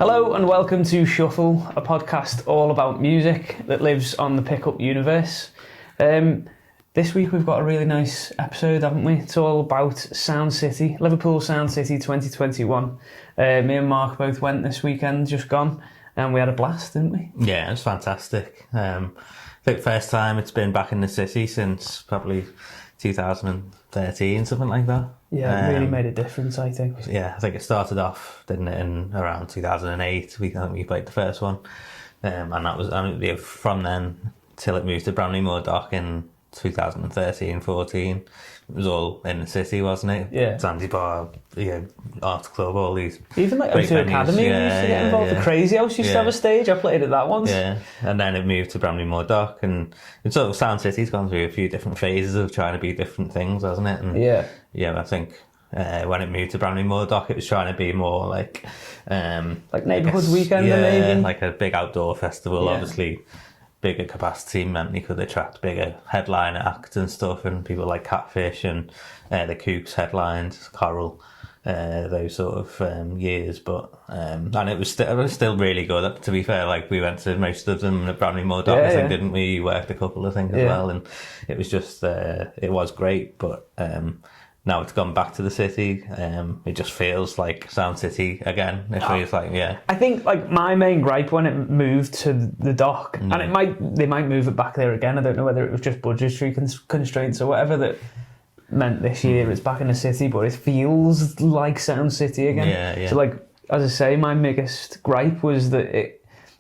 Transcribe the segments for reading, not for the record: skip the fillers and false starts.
Hello and welcome to Shuffle, a podcast all about music that lives on the pickup universe. This week we've got a really nice episode, haven't we? It's all about Sound City, Liverpool Sound City 2021. Me and Mark both went this weekend, just gone, and we had a blast, didn't we? Yeah, it was fantastic. I think first time it's been back in the city since probably 2013, something like that. Yeah, it really made a difference, I think. Yeah, I think it started off, didn't it, in around 2008. I think we played the first one. And that was from then till it moved to Bramley-Moore Dock in 2013-14. It was all in the city, wasn't it? Yeah. Zanzibar, Art Club, all these. Even like O2 Academy used to get involved. The Crazy House used to have a stage. I played at that once. Yeah, and then it moved to Bramley-Moore Dock, and sort of Sound City's gone through a few different phases of trying to be different things, hasn't it? And yeah, I think when it moved to Bramley-Moore Dock, it was trying to be more like neighbourhood weekend, maybe like a big outdoor festival. Obviously, bigger capacity meant you could attract bigger headliner acts and stuff, and people like Catfish and the Kooks headlined, Coral, those sort of years. But and it was still really good. To be fair, like we went to most of them at Bramley-Moore Dock, I think, didn't we? You worked a couple of things as well, and it was just it was great. But now it's gone back to the city. It just feels like Sound City again. It feels like, I think like my main gripe when it moved to the dock, and they might move it back there again. I don't know whether it was just budgetary constraints or whatever that meant this year it's back in the city, but it feels like Sound City again. Yeah. So like, as I say, my biggest gripe was that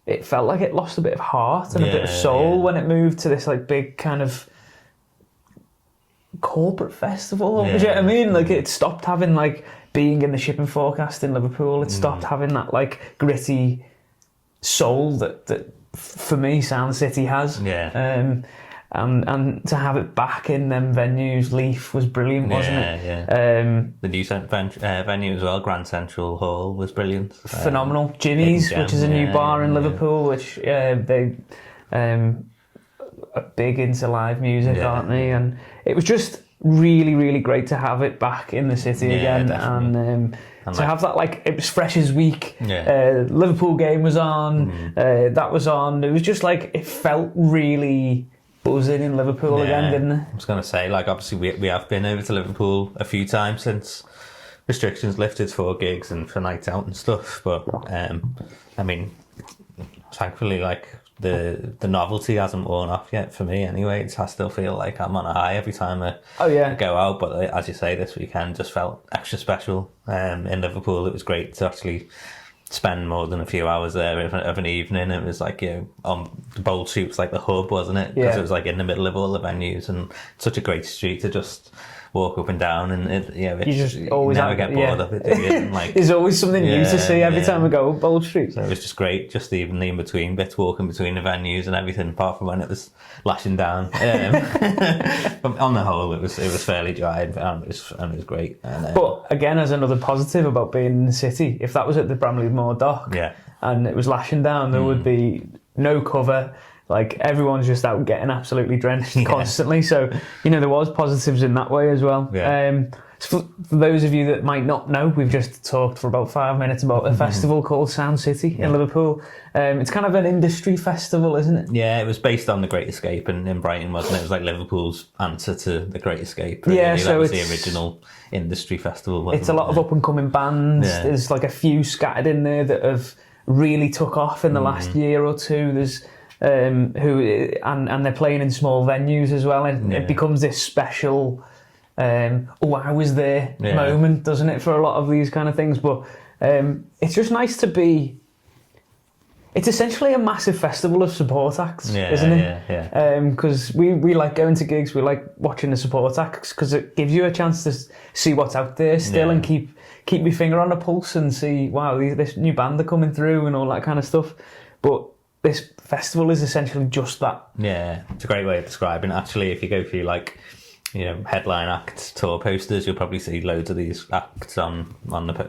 it felt like it lost a bit of heart and a bit of soul when it moved to this like big kind of corporate festival. Do you know what I mean? Like it stopped having like being in the shipping forecast in Liverpool. It stopped having that like gritty soul that for me Sound City has. And to have it back in them venues, Leaf was brilliant, wasn't it? The new venue as well, Grand Central Hall, was brilliant. Phenomenal. Jimmy's, which is a new bar in Liverpool, which they are big into live music, aren't they? And it was just really, really great to have it back in the city again. Definitely. And to have that, like, it was Freshers Week. Liverpool game was on. That was on. It was just like, it felt really buzzing in Liverpool again, didn't it? I was going to say, like, obviously we have been over to Liverpool a few times since restrictions lifted for gigs and for nights out and stuff. But, I mean, thankfully, like, the novelty hasn't worn off yet for me anyway. I still feel like I'm on a high every time I go out. But as you say, this weekend just felt extra special. In Liverpool, it was great to actually spend more than a few hours there of an evening. It was like, on the Beaux was like the hub, wasn't it? Because it was like in the middle of all the venues, and such a great street to just walk up and down, and you just always never get bored of it, do you? And like, there's always something new to see every time I go up Beaux Street. So it was just great, just even the in-between bits, walking between the venues and everything, apart from when it was lashing down. But on the whole, it was fairly dry, and it was great. And, but again, as another positive about being in the city, if that was at the Bramley-Moore Dock and it was lashing down, there would be no cover. Like, everyone's just out getting absolutely drenched constantly. So, there was positives in that way as well. So for those of you that might not know, we've just talked for about 5 minutes about a festival called Sound City in Liverpool. It's kind of an industry festival, isn't it? Yeah, it was based on The Great Escape in Brighton, wasn't it? It was like Liverpool's answer to The Great Escape. Really. Yeah, so that was the original industry festival. It's a lot of up-and-coming bands. There's like a few scattered in there that have really took off in the last year or two. There's and they're playing in small venues as well, and it becomes this special I was there moment, doesn't it, for a lot of these kind of things. But it's just nice to be, it's essentially a massive festival of support acts, isn't it? Because we like going to gigs, we like watching the support acts, because it gives you a chance to see what's out there still and keep your finger on the pulse and see, wow, this new band are coming through and all that kind of stuff. But this festival is essentially just that. Yeah, it's a great way of describing it. Actually, if you go through like, headline acts, tour posters, you'll probably see loads of these acts on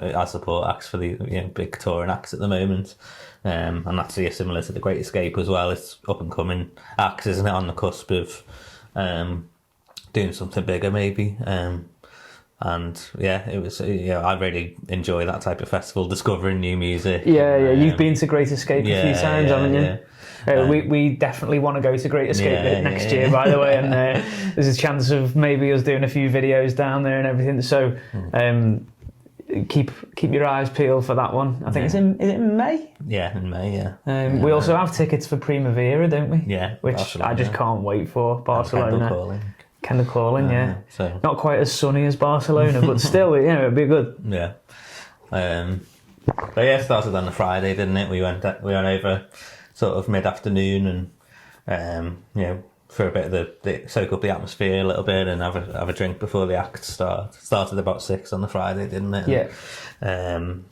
as support acts for the big touring acts at the moment. And that's similar to The Great Escape as well. It's up and coming acts, isn't it, on the cusp of doing something bigger maybe. And yeah, it was. I really enjoy that type of festival, discovering new music. Yeah. You've been to Great Escape a few times, haven't you? Yeah. We definitely want to go to Great Escape next year, by the way, and there's a chance of maybe us doing a few videos down there and everything. So keep your eyes peeled for that one. I think is it in May? Yeah, in May. Yeah. We also have tickets for Primavera, don't we? Yeah, which Barcelona. I just can't wait for. Barcelona. Kendall calling, yeah. So not quite as sunny as Barcelona, but still, it'd be good. Yeah. But yeah, it started on a Friday, didn't it? We went over sort of mid-afternoon and for a bit of the soak up the atmosphere a little bit and have a drink before the act started about 6 on the Friday, didn't it? Yeah.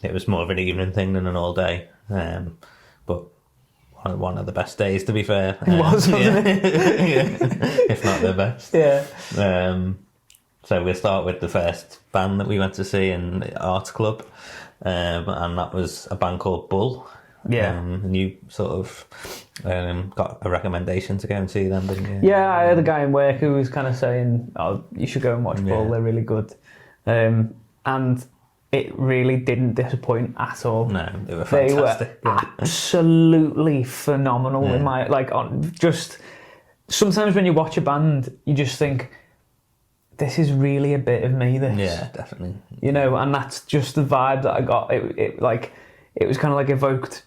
It was more of an evening thing than an all day, but one of the best days, to be fair. It was, wasn't it? If not the best. Yeah. So we'll start with the first band that we went to see in the Arts Club, and that was a band called Bull. Yeah. And you sort of got a recommendation to go and see them, didn't you? Yeah, I had a guy in work who was kind of saying, "Oh, you should go and watch Bull. They're really good," and it really didn't disappoint at all. No, they were fantastic. They were absolutely phenomenal. Just sometimes when you watch a band, you just think, this is really a bit of me, this. Yeah, definitely. And that's just the vibe that I got. It was kind of like evoked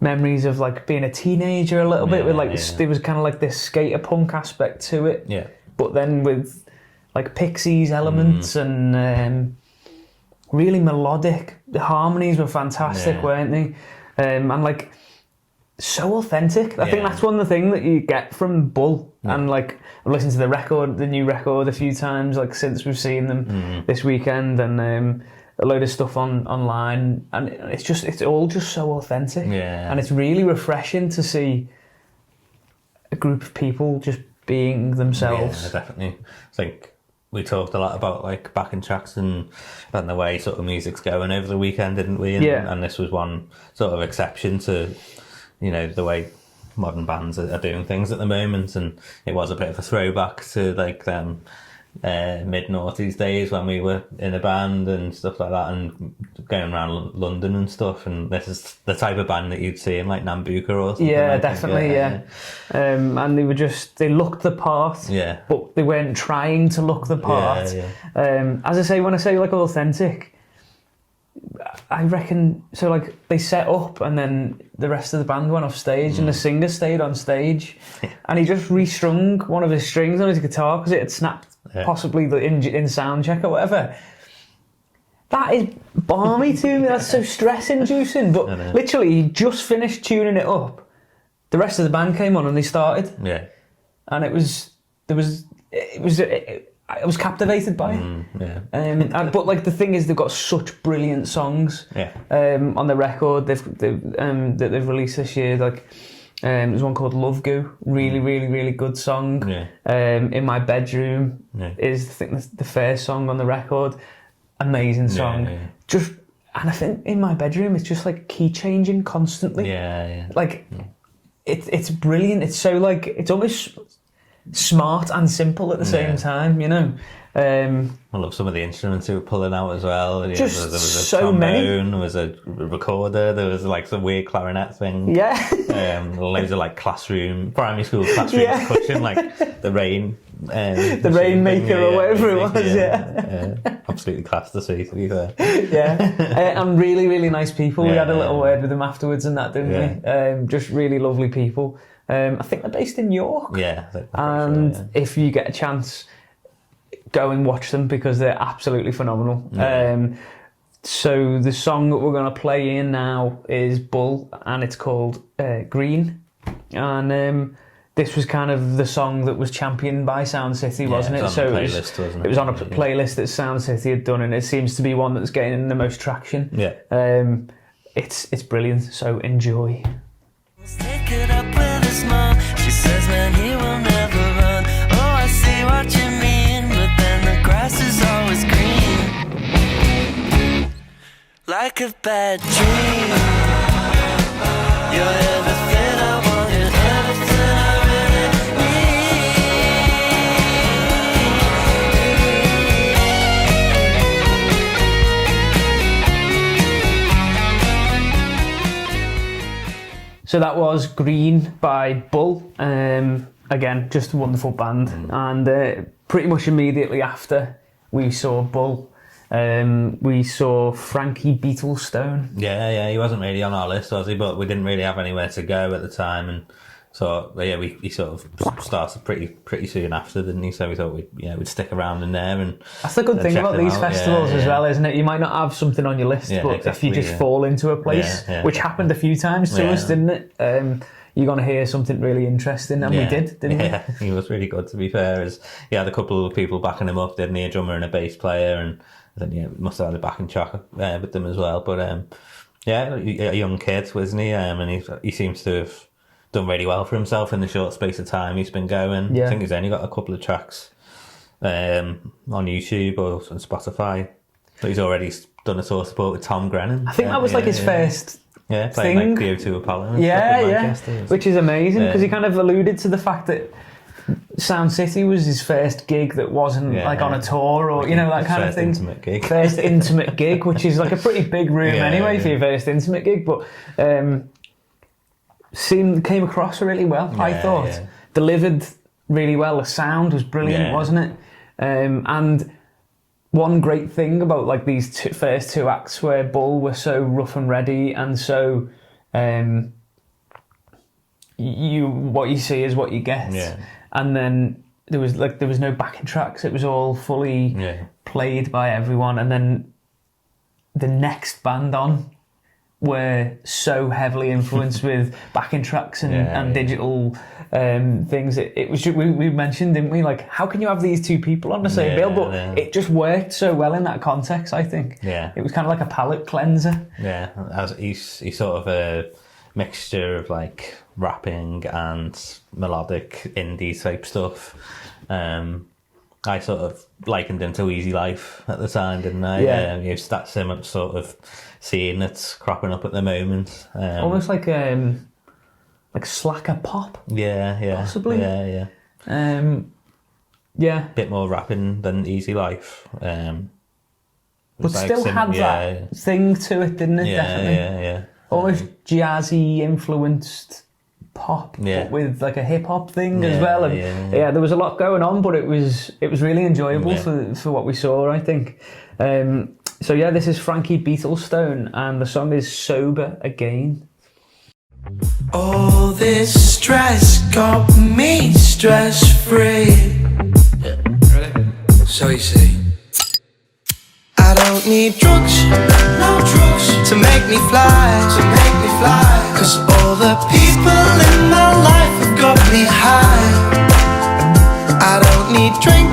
memories of like being a teenager a little bit with there was kind of like this skater punk aspect to it. Yeah. But then with like Pixey's elements and really melodic. The harmonies were fantastic, weren't they? And like so authentic. I think that's one of the things that you get from Bull. And like I've listened to the new record a few times, like since we've seen them this weekend, and a load of stuff online, and it's all just so authentic. Yeah. And it's really refreshing to see a group of people just being themselves. Yeah, definitely. I think we talked a lot about like backing tracks and the way sort of music's going over the weekend, didn't we? And this was one sort of exception to the way modern bands are doing things at the moment, and it was a bit of a throwback to like them mid-noughties days when we were in a band and stuff like that, and going around London and stuff. And this is the type of band that you'd see in like Nambucca or something. Yeah, definitely. And they looked the part, but they weren't trying to look the part. As I say, when I say like authentic, I reckon so. Like they set up, and then the rest of the band went off stage, and the singer stayed on stage, and he just restrung one of his strings on his guitar because it had snapped, possibly in sound check or whatever. That is balmy to me. That's so stress inducing. But literally, he just finished tuning it up. The rest of the band came on, and they started. Yeah, and I was captivated by it. But like the thing is, they've got such brilliant songs on the record that they've released this year. Like there's one called Love Goo, really, really, really good song. In My Bedroom is I think the first song on the record. Amazing song. And I think In My Bedroom it's just like key changing constantly. Like it's brilliant. It's so like it's almost smart and simple at the same time, I love some of the instruments they were pulling out as well. There was a so trombone, many. There was a recorder, there was like some weird clarinet thing. Loads of like primary school classroom pushing like the rain. The Rainmaker or whatever it was, Absolutely class to see, to be fair. And really, really nice people. We had a little word with them afterwards and that, didn't we? Just really lovely people. I think they're based in York. If you get a chance, go and watch them because they're absolutely phenomenal. So the song that we're going to play in now is Bull, and it's called Green. And this was kind of the song that was championed by Sound City, wasn't it? It was on a playlist that Sound City had done, and it seems to be one that's getting the most traction. It's brilliant, so enjoy. Stick it up with his mom. She says, man, he will never run. Oh, I see what you mean, but then the grass is always green, like a bad dream. You're everything I want, you're everything I really need. So that was Green by Beaux. Again, just a wonderful band. And pretty much immediately after we saw Beaux, we saw Frankie Beetlestone. Yeah, he wasn't really on our list, was he? But we didn't really have anywhere to go at the time, and so yeah, we sort of started pretty soon after, didn't he? So we thought we'd stick around in there, and that's the good thing about these festivals as well, isn't it? You might not have something on your list, but exactly, if you just fall into a place, which happened a few times to us, didn't it? You're going to hear something really interesting, and we did, didn't we? Yeah, he was really good, to be fair. As he had a couple of people backing him up, didn't he? A drummer and a bass player, and then we must have had a backing track with them as well. But a young kid, wasn't he? And he seems to have done really well for himself in the short space of time he's been going. I think he's only got a couple of tracks on YouTube or on Spotify. But he's already done a tour support with Tom Grennan. I think that was like his first. Yeah, playing like the O2 Apollo. Which is amazing because he kind of alluded to the fact that Sound City was his first gig that wasn't like on a tour or that kind of thing. Intimate gig. First intimate gig, which is like a pretty big room anyway for your first intimate gig, but came across really well. I thought delivered really well. The sound was brilliant, wasn't it? And one great thing about like these first two acts where Beaux were so rough and ready and so what you see is what you get. And then there was no backing tracks. It was all fully played by everyone. And then the next band on were so heavily influenced with backing tracks and digital things. It was we mentioned, didn't we? Like, how can you have these two people on the same bill? But it just worked so well in that context, I think. It was kind of like a palate cleanser. As he's sort of a mixture of like rapping and melodic indie type stuff. I sort of likened him to Easy Life at the time, didn't I? It's that similar sort of scene that's cropping up at the moment. Almost like slacker pop. Possibly. Bit more rapping than Easy Life. But still had that thing to it, didn't it? Definitely. Almost jazzy influenced pop, but with like a hip hop thing as well. And there was a lot going on, but it was really enjoyable for what we saw, I think. So this is Frankie Beetlestone, and the song is Sober Again. All this stress got me stress-free. Ready? So you see, I don't need drugs, no drugs, to make me fly, cause all the people in my life have got me high. I don't need drink,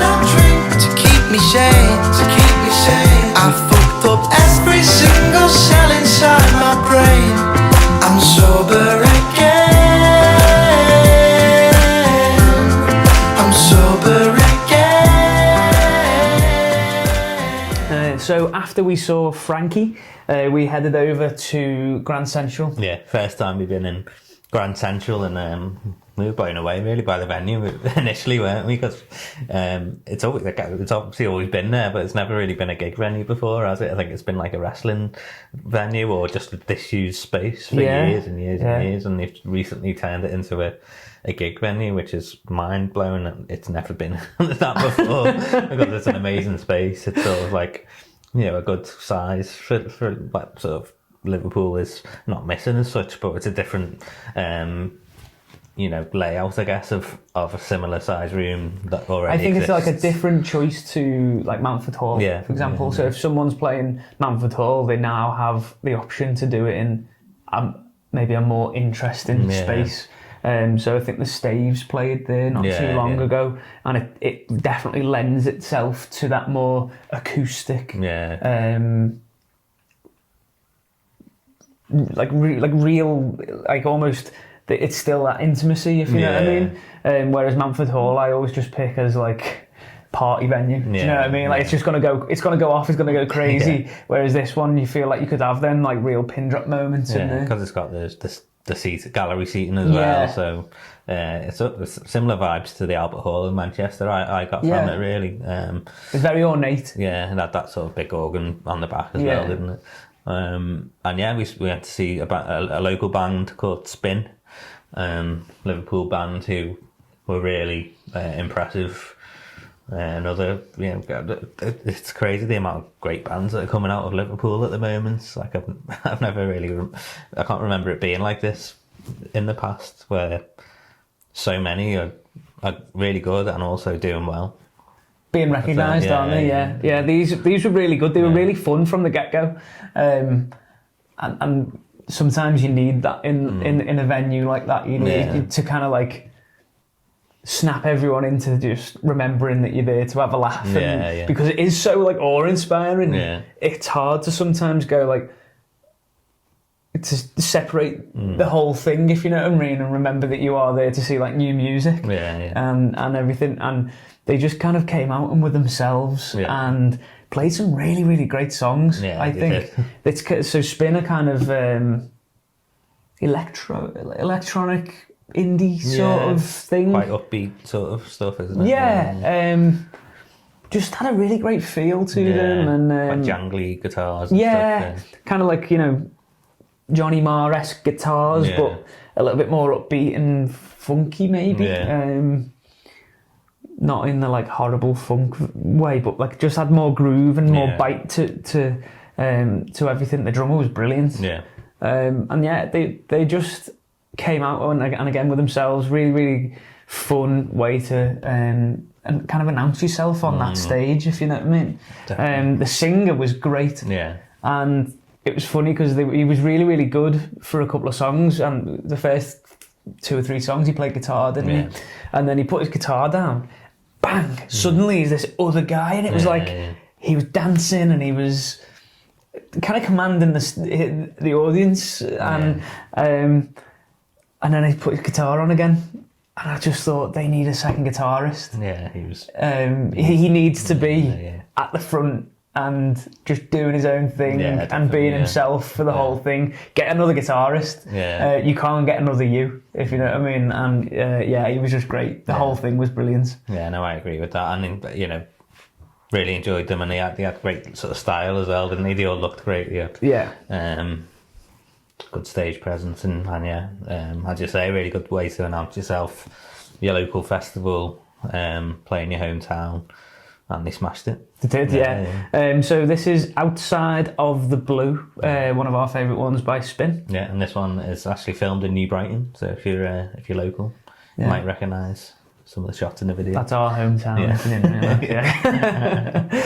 no drink, to keep me sane, I fucked up every single cell inside my brain. I'm sober again, I'm sober again. So after we saw Frankie, we headed over to Grand Central. First time we've been in Grand Central, and we were blown away really by the venue initially, weren't we? Because it's obviously always been there, but it's never really been a gig venue before, has it? I think it's been like a wrestling venue or just a disused space for years and years and years, and they've recently turned it into a gig venue, which is mind blowing. And it's never been that before because it's an amazing space. It's sort of like a good size for like sort of Liverpool is not missing as such, but it's a different layout, I guess, of a similar size room that already I think exists. It's like a different choice to like Mountford Hall, for example. So if someone's playing Mountford Hall, they now have the option to do it in maybe a more interesting space. So I think the Staves played there not too long ago, and it definitely lends itself to that more acoustic, real, almost. It's still that intimacy, if you know what I mean. Whereas Mountford Hall, I always just pick as like party venue. Do you know what I mean? Like it's just gonna go off. It's gonna go crazy. Whereas this one, you feel like you could have them like real pin drop moments in there because it's got the gallery seating as well. So it's similar vibes to the Albert Hall in Manchester. I got from it really. It's very ornate. And had that sort of big organ on the back as well, didn't it? And yeah, we had to see a local band called Spinn, Liverpool band who were really impressive. Another, it's crazy the amount of great bands that are coming out of Liverpool at the moment. Like I've never really, I can't remember it being like this in the past, where so many are really good and also doing well. Being recognised, aren't they? Yeah. These were really good. They were really fun from the get-go, and sometimes you need that in a venue like that. You need to kind of like snap everyone into just remembering that you're there to have a laugh, because it is so like awe-inspiring. It's hard to sometimes go like to separate the whole thing, if you know what I mean, and remember that you are there to see like new music and everything. And they just kind of came out and were themselves and played some really, really great songs. I think so. Spinn are kind of electronic indie sort of thing, quite upbeat sort of stuff, isn't it? Just had a really great feel to them, and like jangly guitars and stuff. Kind of like, you know, Johnny Marr-esque guitars, but a little bit more upbeat and funky maybe. Not in the like horrible funk way, but like just had more groove and more bite to everything. The drummer was brilliant. They just came out and again with themselves. Really, really fun way to and kind of announce yourself on that stage, if you know what I mean. The singer was great. And it was funny because he was really, really good for a couple of songs, and the first 2 or 3 songs he played guitar, didn't he? And then he put his guitar down, bang, suddenly he's this other guy, and it was he was dancing and he was kind of commanding the audience, and then he put his guitar on again, and I just thought they need a second guitarist. He was. He needs to be at the front and just doing his own thing and being himself for the whole thing. Get another guitarist. You can't get another you, if you know what I mean. And he was just great. The whole thing was brilliant. I agree with that. And really enjoyed them, and they had great sort of style as well, didn't they? They all looked great. Good stage presence, and as you say, a really good way to announce yourself, your local festival, play in your hometown. And they smashed it. They did, so this is Outside of the Blue, one of our favourite ones by Spinn. And this one is actually filmed in New Brighton. So if you're local, you might recognise some of the shots in the video. That's our hometown, isn't it?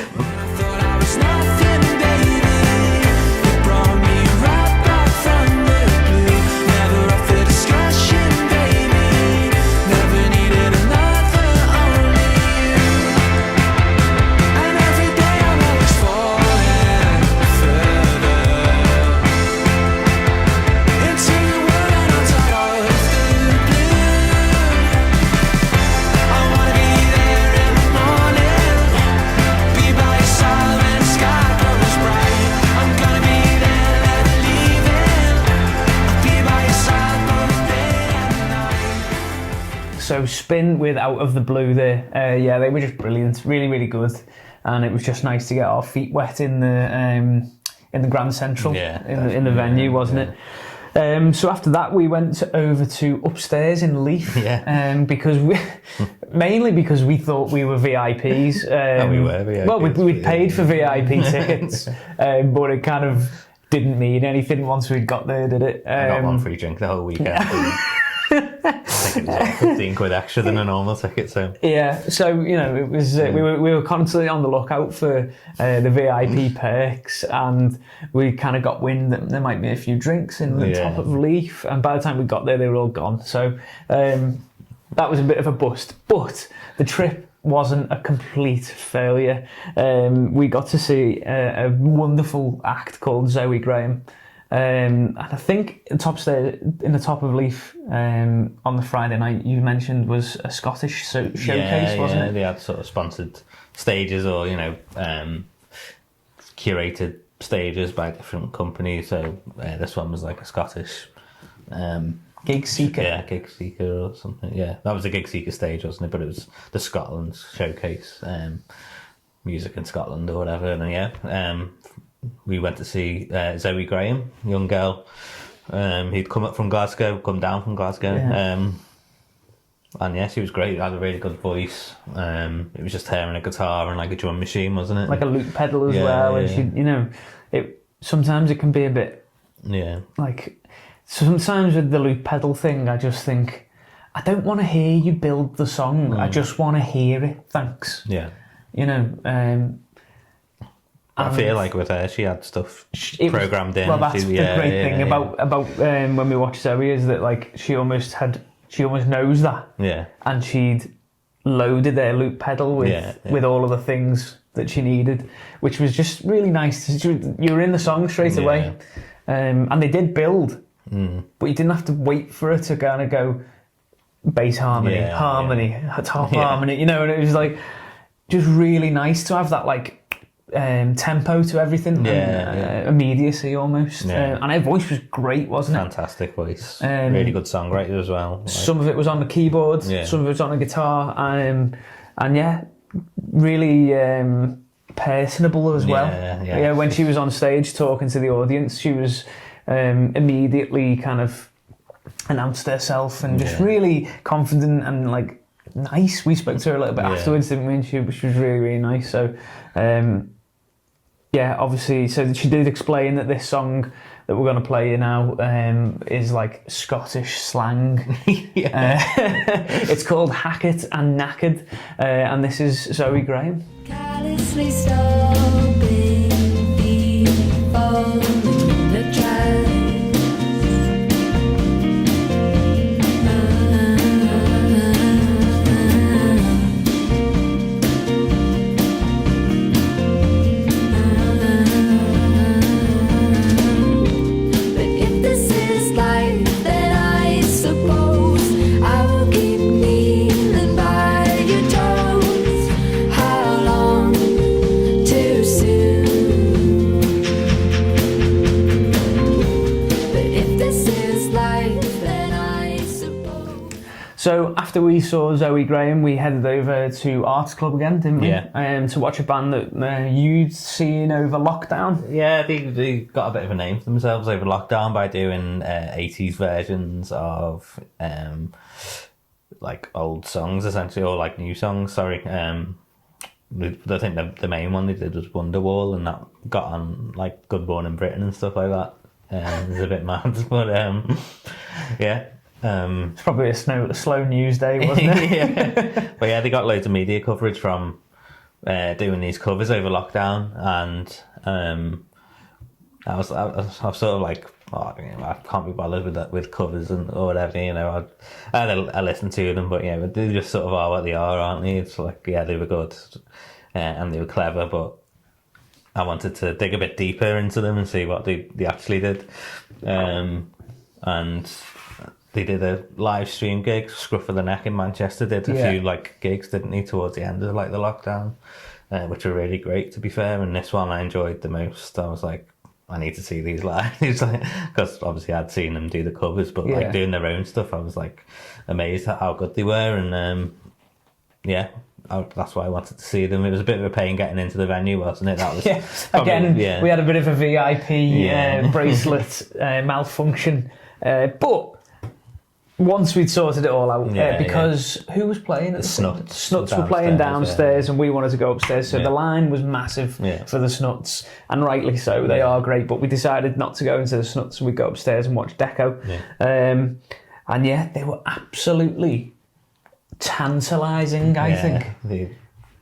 So Spinn with Out of the Blue there. They were just brilliant, really, really good. And it was just nice to get our feet wet in the Grand Central, in the venue, wasn't it? So after that, we went over to upstairs in Leith, because mainly because we thought we were VIPs. We were VIPs. Well, we'd paid for VIP tickets, but it kind of didn't mean anything once we'd got there, did it? I got one free drink the whole weekend. I think it was like 15 quid extra than a normal ticket. So it was we were constantly on the lookout for the VIP perks, and we kind of got wind that there might be a few drinks in the top of Leith, and by the time we got there they were all gone. So that was a bit of a bust, but the trip wasn't a complete failure. We got to see a wonderful act called Zoe Graham. And I think in the top of Leith on the Friday night you mentioned was a Scottish showcase, wasn't it? They had sort of sponsored stages or curated stages by different companies. So this one was like a Scottish Gig Seeker. Gig Seeker or something. Yeah, that was a Gig Seeker stage, wasn't it? But it was the Scotland showcase, music in Scotland or whatever. And we went to see Zoe Graham, young girl. He'd come down from Glasgow. Yeah. And yeah, she was great. Had a really good voice. It was just her and a guitar and like a drum machine, wasn't it? Like a loop pedal as well. And she, sometimes it can be a bit. Yeah. Like sometimes with the loop pedal thing, I just think I don't want to hear you build the song. I just want to hear it. Thanks. Yeah. I feel like with her, she had stuff programmed in. Well, that's the great thing about when we watch Zoe is that like she almost knows that. Yeah. And she'd loaded their loop pedal with all of the things that she needed, which was just really nice. You were in the song straight away. And they did build, but you didn't have to wait for it to kind of go bass harmony, top harmony, and it was like just really nice to have that like tempo to everything, immediacy almost. And her voice was great, wasn't it? Fantastic voice. Really good songwriter as well. Like, some of it was on the keyboard, some of it was on the guitar, and really personable as well. Yeah, when she was on stage talking to the audience, she was immediately kind of announced herself and just really confident and like nice. We spoke to her a little bit afterwards, didn't we? And she was really, really nice. So obviously, so she did explain that this song that we're going to play now is like Scottish slang. It's called Hackett and Knackered, and this is Zoe Graham. Callously stopping before the track. So after we saw Zoe Graham, we headed over to Arts Club again, didn't we? Yeah. To watch a band that you'd seen over lockdown. Yeah, they got a bit of a name for themselves over lockdown by doing 80s versions of like old songs, essentially, or like new songs, sorry. I think the main one they did was Wonderwall, and that got on like Good Morning Britain and stuff like that. It was a bit mad, but yeah. It's probably a slow news day, wasn't it? But yeah, they got loads of media coverage from doing these covers over lockdown, and I was sort of like, I can't be bothered with covers or whatever, I listen to them, but they just sort of are what they are, aren't they? It's like, they were good and they were clever, but I wanted to dig a bit deeper into them and see what they actually did, and they did a live stream gig. Scruff of the Neck in Manchester did a few like gigs, didn't they, towards the end of like the lockdown, which were really great, to be fair. And this one I enjoyed the most. I was like, I need to see these live, because obviously I'd seen them do the covers, but like doing their own stuff, I was like amazed at how good they were. And that's why I wanted to see them. It was a bit of a pain getting into the venue, wasn't it? That was probably, we had a bit of a VIP bracelet malfunction, but once we'd sorted it all out, because who was playing? The Snuts. Snuts were playing downstairs, and we wanted to go upstairs, so the line was massive for the Snuts, and rightly so. They are great, but we decided not to go into the Snuts, and we'd go upstairs and watch Deco. And they were absolutely tantalising, I think.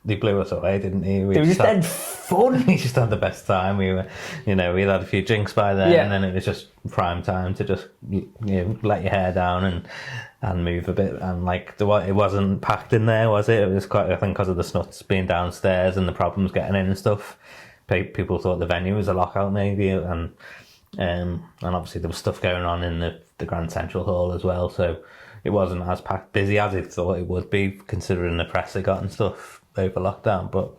They blew us away, didn't they? They were just dead fun. We just had the best time. We were, we'd had a few drinks by then, and then it was just prime time to just, let your hair down and move a bit. And like, it wasn't packed in there, was it? It was quite, I think, because of the Snuts being downstairs and the problems getting in and stuff. People thought the venue was a lockout, maybe, and obviously there was stuff going on in the Grand Central Hall as well. So it wasn't as busy as it thought it would be, considering the press it got and stuff over lockdown. But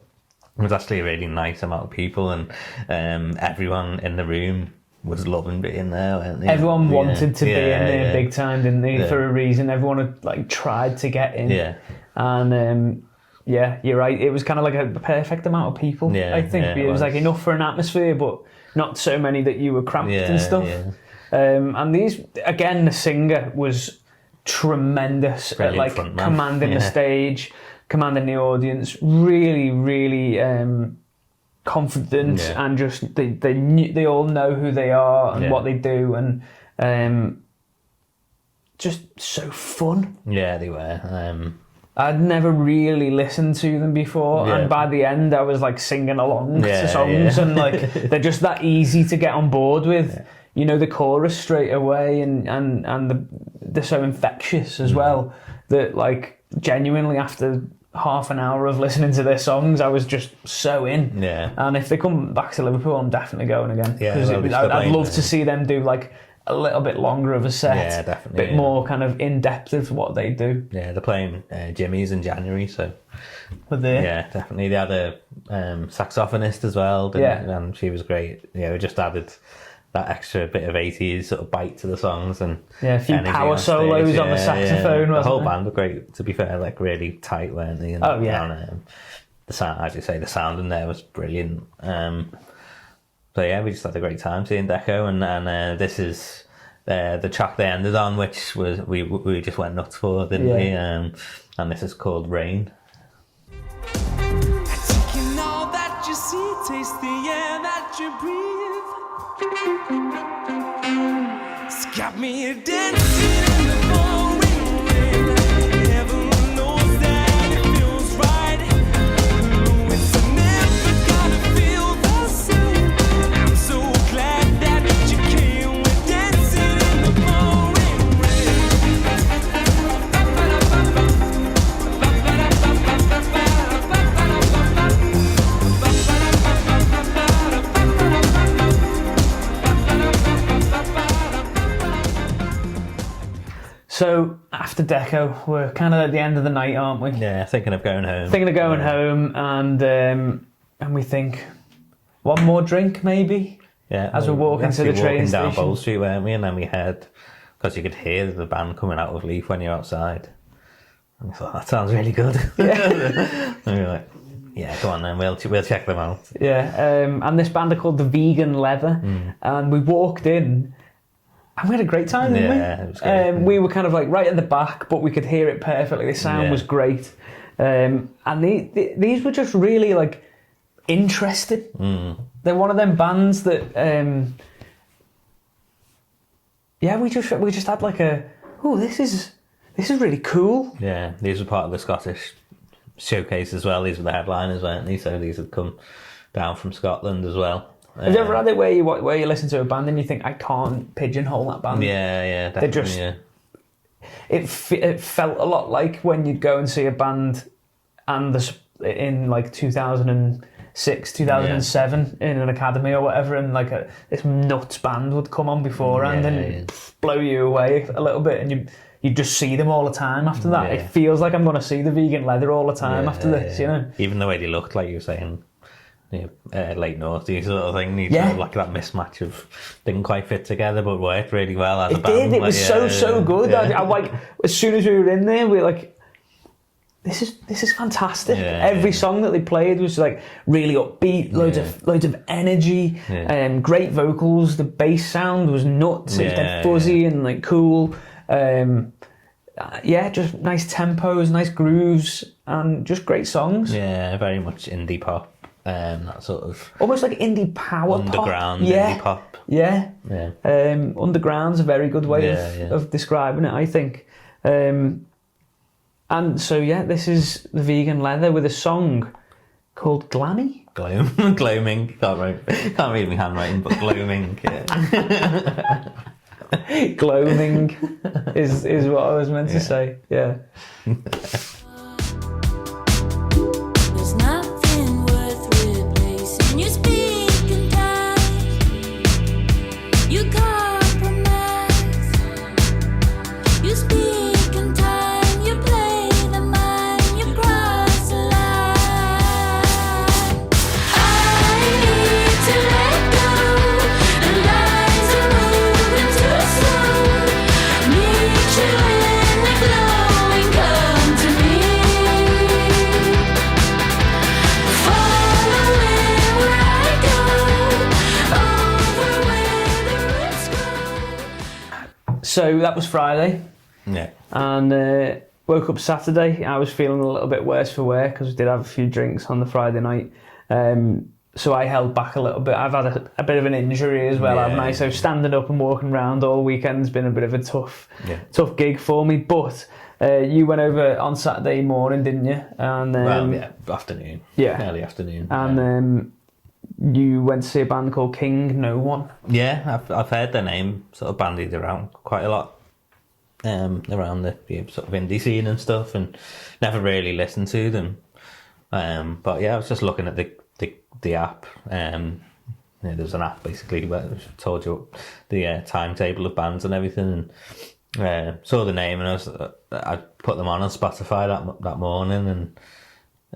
it was actually a really nice amount of people, and everyone in the room was loving being there, weren't they? Everyone wanted to be in there big time, didn't they? For a reason. Everyone had like tried to get in, and yeah, you're right. It was kind of like a perfect amount of people. Yeah, I think yeah, it was like enough for an atmosphere, but not so many that you were cramped and stuff. Yeah. And these, again, the singer was tremendous at like commanding the stage, commanding the audience. Really, really confident, and just they all know who they are and what they do, and just so fun. Yeah, they were. I'd never really listened to them before, and by the end I was like singing along to songs, and like they're just that easy to get on board with. You know the chorus straight away, and they're so infectious as well that like genuinely after half an hour of listening to their songs, I was just so in. Yeah. And if they come back to Liverpool, I'm definitely going again. Yeah, because I'd love to see them do like a little bit longer of a set. Yeah, definitely. A bit more kind of in depth of what they do. Yeah, they're playing Jimmy's in January, so. But they. Yeah, definitely. They had a saxophonist as well, and she was great. Yeah, we just added that extra bit of 80s sort of bite to the songs, and a few power solos on the saxophone. The whole wasn't band were great, to be fair, like really tight, weren't they? And, the sound, as you say, the sound in there was brilliant. So yeah, we just had a great time seeing Deco, and this is the track they ended on, which was we just went nuts for, didn't we? And this is called Rain. Taking all that you see, taste the air that you breathe. It's got me dancing in the pouring rain. Heaven knows that it feels right. It's never gonna feel the same. I'm so glad that you came. We're dancing in the pouring So after Deco, we're kind of at the end of the night, aren't we? Yeah, thinking of going home. Home, and we think, one more drink maybe. Yeah, as we're walking to the train down station. Beaux Street, weren't we? And then we heard, because you could hear the band coming out of Leaf when you're outside. And we thought, that sounds really good. Yeah. And we were like, yeah, go on then, we'll check them out. Yeah, and this band are called the Vegan Leather, and we walked in. And we had a great time, didn't we? Yeah, it was great. We were kind of like right at the back, but we could hear it perfectly. The sound was great. And these were just really like interesting. They're one of them bands that, we just had like this is really cool. Yeah, these were part of the Scottish showcase as well. These were the headliners, weren't they? So these had come down from Scotland as well. Have you ever had it where you listen to a band and you think, I can't pigeonhole that band? Yeah, definitely. It felt a lot like when you'd go and see a band and in like 2006, 2007 in an academy or whatever, and like this nuts band would come on beforehand and blow you away a little bit, and you just see them all the time after that. It feels like I'm going to see the Vegan Leather all the time after this, you know? Even the way they looked, like you were saying, late naughty sort of thing. Sort of like that mismatch of didn't quite fit together, but worked really well as a band. It was so good. I like, as soon as we were in there, we were like, this is fantastic. Every song that they played was like really upbeat, loads of energy, great vocals. The bass sound was nuts. It was dead fuzzy and like cool. Just nice tempos, nice grooves, and just great songs. Yeah, very much indie pop. That sort of almost like indie power underground pop. Indie pop. Yeah. Underground's a very good way of describing it, I think. And so this is the Vegan Leather with a song called Glammy. Gloaming. Can't read my handwriting, but gloaming. Gloaming is what I was meant to say. Yeah. Come to me. So that was Friday. Yeah. And woke up Saturday. I was feeling a little bit worse for wear because we did have a few drinks on the Friday night. So I held back a little bit. I've had a bit of an injury as well, haven't I? So standing up and walking around all weekend's been a bit of a tough gig for me. But you went over on Saturday morning, didn't you? And afternoon. Yeah, early afternoon. And you went to see a band called King No One. Yeah, I've heard their name sort of bandied around quite a lot. Around the sort of indie scene and stuff, and never really listened to them. But yeah, I was just looking at the app. There's an app basically where it told you the timetable of bands and everything. And saw the name, and I put them on Spotify that morning,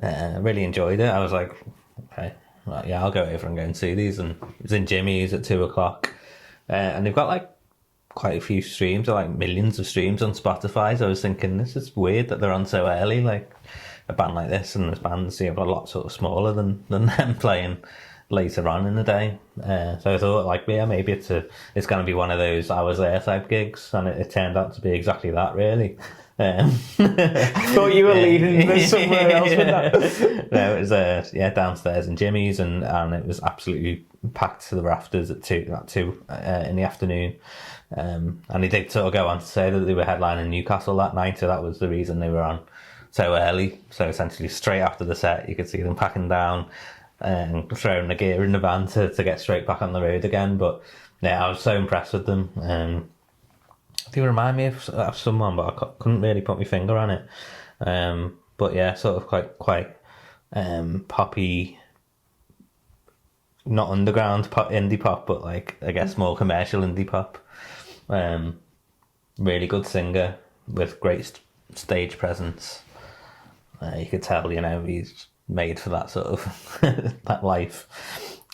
and really enjoyed it. I was like, okay, well, yeah, I'll go over and go and see these. And it was in Jimmy's at 2:00, and they've got like quite a few streams, or like millions of streams on Spotify. So I was thinking, this is weird that they're on so early, like a band like this, and there's bands a lot sort of smaller than them playing later on in the day. So I thought, like, yeah, maybe it's going to be one of those I was there type gigs, and it turned out to be exactly that, really. I thought you were leading somewhere else with that. No, it was downstairs in Jimmy's, and it was absolutely packed to the rafters at 2 in the afternoon. And he did sort of go on to say that they were headlining Newcastle that night, so that was the reason they were on so early. So essentially straight after the set you could see them packing down and throwing the gear in the van to get straight back on the road again. But yeah, I was so impressed with them. They remind me of someone, but I couldn't really put my finger on it. But yeah, sort of quite poppy, not underground pop, indie pop, but like I guess more commercial indie pop. Really good singer with great stage presence. You could tell, he's made for that sort of that life.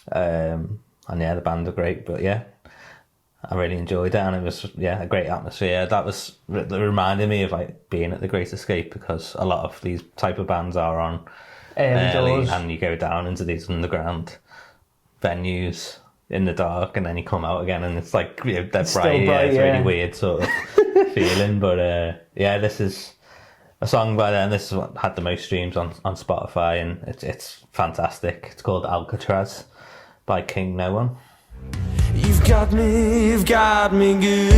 And yeah, the band are great, but yeah, I really enjoyed it, and it was a great atmosphere. That reminded me of like being at the Great Escape, because a lot of these type of bands are on early, and you go down into these underground venues in the dark, and then you come out again and it's like dead bright. It's really weird sort of feeling. But this is a song by them. This is what had the most streams on Spotify, and it's fantastic. It's called Alcatraz by King No One. You've got me good.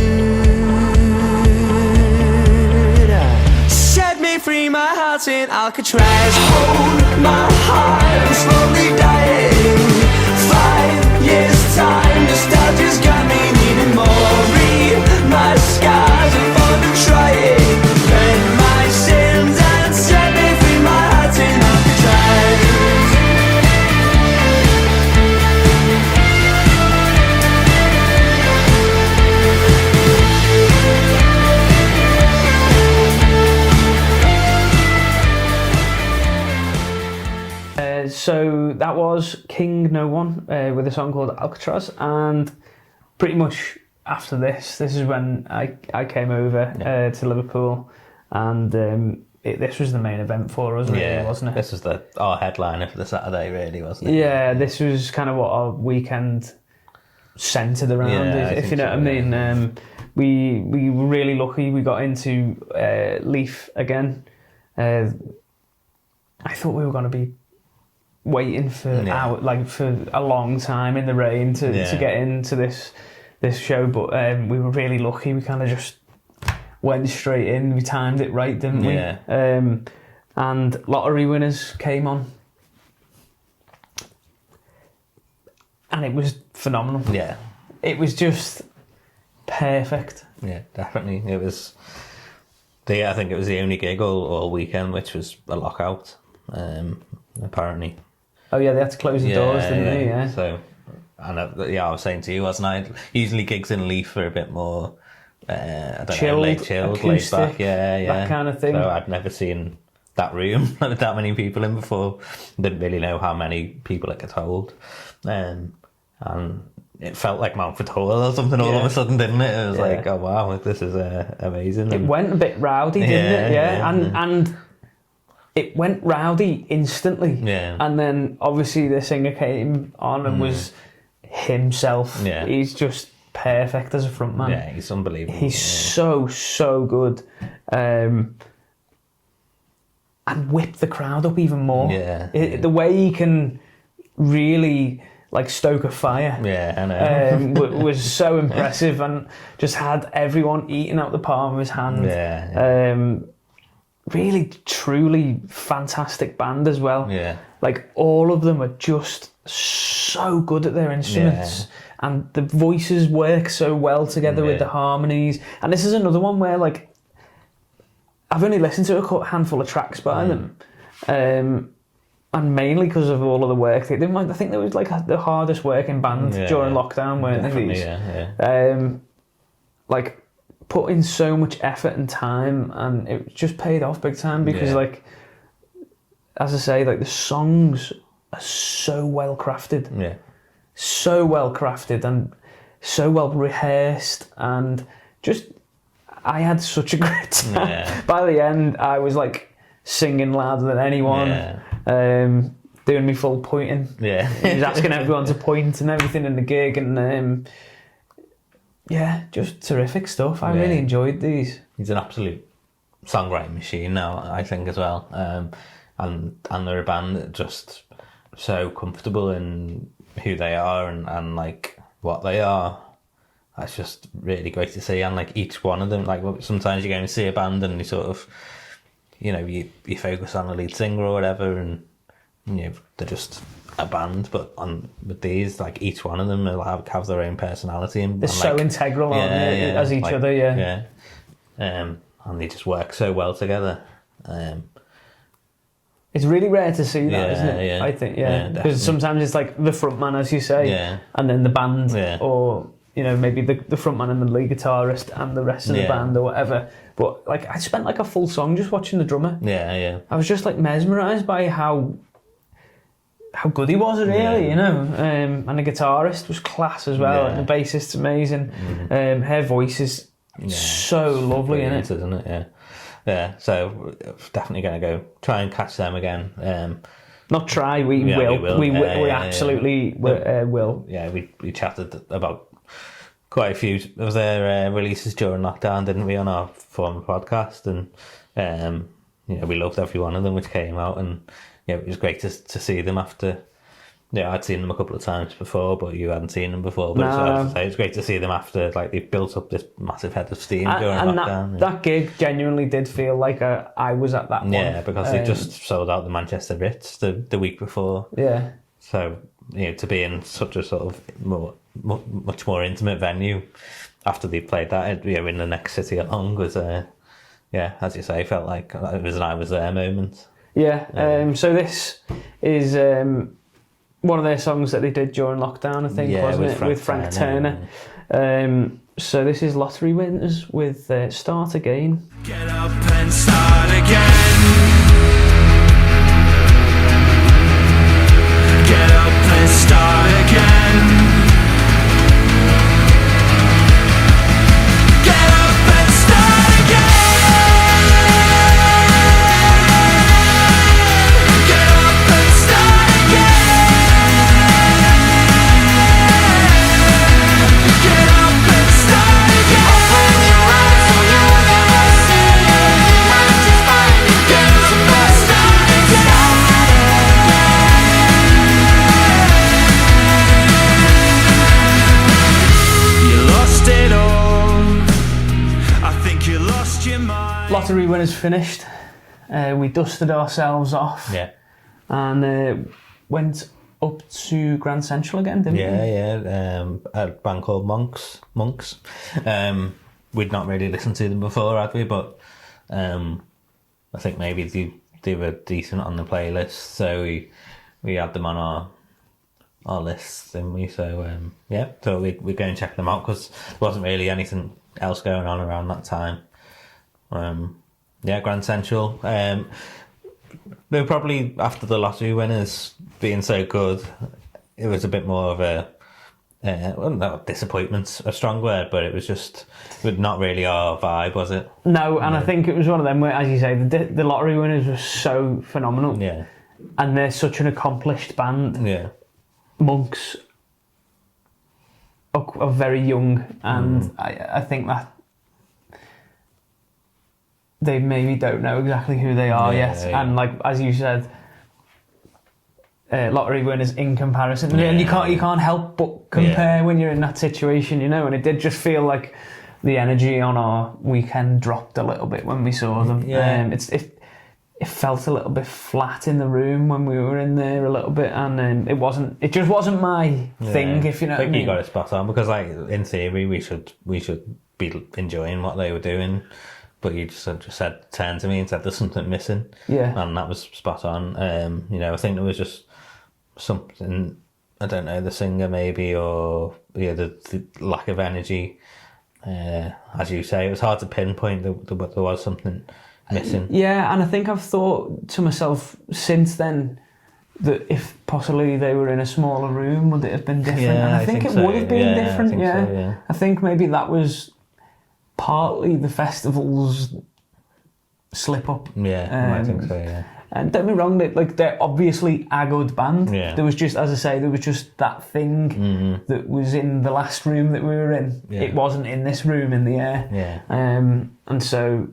Set me free, my heart's in Alcatraz. Hold my heart, I'm slowly dying. 5 years time, nostalgia's got me needing more. Read my scars and fun to trying. Bend my sins and set me free, my heart's in Alcatraz. So that was King No One with a song called Alcatraz, and pretty much after this is when I came over to Liverpool, and this was the main event for us, really, wasn't it? This was our headliner for the Saturday, really, wasn't it? Yeah, this was kind of what our weekend centred around, if you know what I mean. We were really lucky. We got into Leaf again. I thought we were going to be waiting for a long time in the rain to get into this show, but we were really lucky. We kind of just went straight in. We timed it right, didn't we? And lottery winners came on, and it was phenomenal. Yeah, it was just perfect. Yeah, definitely. It was. I think it was the only gig all weekend which was a lockout. Apparently. Oh yeah, they had to close the doors, didn't they? Yeah. So, and I was saying to you, wasn't I? Usually gigs in Leaf are a bit more chilled, laid back, that kind of thing. So I'd never seen that room with that many people in before. Didn't really know how many people it could hold, and it felt like Mountford Hall or something all of a sudden, didn't it? It was like, oh wow, this is amazing. It went a bit rowdy, didn't it? Yeah. And it went rowdy instantly. Yeah. And then obviously the singer came on and was himself. Yeah. He's just perfect as a frontman. Yeah, he's unbelievable. He's so good. And whip the crowd up even more. The way he can really like stoke a fire. Yeah, I know. Was so impressive, and just had everyone eating out the palm of his hand. Really, truly fantastic band as well. Yeah. Like all of them are just so good at their instruments, and the voices work so well together with the harmonies. And this is another one where like I've only listened to a handful of tracks by them, and mainly because of all of the work they did. I think they was like the hardest working band during lockdown, weren't they? Like put in so much effort and time, and it just paid off big time because like, as I say, like the songs are so well crafted, so well crafted and so well rehearsed, and just I had such a great time. By the end I was like singing louder than anyone, doing me full pointing. He was asking everyone to point and everything in the gig, and just terrific stuff. I really enjoyed these. He's an absolute songwriting machine now, I think, as well. And they're a band that just so comfortable in who they are and like what they are. That's just really great to see. And like each one of them, like sometimes you go and see a band and you sort of, you focus on the lead singer or whatever, and they're just a band. But with these, like each one of them will have their own personality, and they're so integral as each other. And they just work so well together. It's really rare to see that, isn't it? Yeah. I think, because sometimes it's like the frontman, as you say, and then the band, or maybe the frontman and the lead guitarist and the rest of the band or whatever. But like, I spent like a full song just watching the drummer. I was just like mesmerised by how good he was, really, and the guitarist was class as well, and the bassist's amazing. Her voice is so lovely in it, isn't it? So definitely going to go try and catch them again. Not try, we will. We absolutely will. Yeah, we chatted about quite a few of their releases during lockdown, didn't we, on our former podcast, and we loved every one of them which came out, and it was great to see them after. I'd seen them a couple of times before, but you hadn't seen them before. But it was great to see them after, like, they built up this massive head of steam during lockdown. That gig genuinely did feel like I was at that one. Yeah, because they just sold out the Manchester Ritz the week before. Yeah. So, to be in such a sort of much more intimate venue after they played that, in the next city along was, as you say, felt like it was an I was there moment. Yeah. So this is one of their songs that they did during lockdown, I think, wasn't it? With Frank Turner. So this is Lottery Winners with Start Again. Get up and start again. Get up and start again. Get up and start again. Get up and start again. Get up and start again. Open your eyes so you'll never see it. You might just find it. Get up and start again. You lost it all. I think you lost your mind. Lottery Winners finished. We dusted ourselves off. Yeah. And went up to Grand Central again, didn't we? A band called Monks. We'd not really listened to them before, had we? But I think maybe they were decent on the playlist, so we had them on our list, didn't we? So so we go and check them out because there wasn't really anything else going on around that time. Grand Central. They were probably, after the Lottery Winners being so good, it was a bit more of a disappointment's a strong word, but it was just not really our vibe, was it? No, and I think it was one of them where, as you say, the Lottery Winners were so phenomenal. Yeah. And they're such an accomplished band. Yeah. Monks are very young, and I think that they maybe don't know exactly who they are yet. Yeah. And like as you said, lottery winners in comparison, and you can't help but compare when you're in that situation, you know. And it did just feel like the energy on our weekend dropped a little bit when we saw them. It felt a little bit flat in the room when we were in there a little bit, and it just wasn't my thing, if you know what I mean. I think you got it spot on, because like in theory we should be enjoying what they were doing, but you just turned to me and said there's something missing, and that was spot on. You know, I think there was just something, I don't know, the singer maybe, or the lack of energy. As you say, it was hard to pinpoint that there was something missing. Yeah, and I think I've thought to myself since then that if possibly they were in a smaller room, would it have been different? Yeah, and I think it so. would have been different. I think so. I think maybe that was partly the festival's slip up. I think so. Yeah. And don't be wrong, they're obviously a good band. Yeah. There was just, as I say, there was just that thing that was in the last room that we were in. Yeah. It wasn't in this room in the air. Yeah. And so,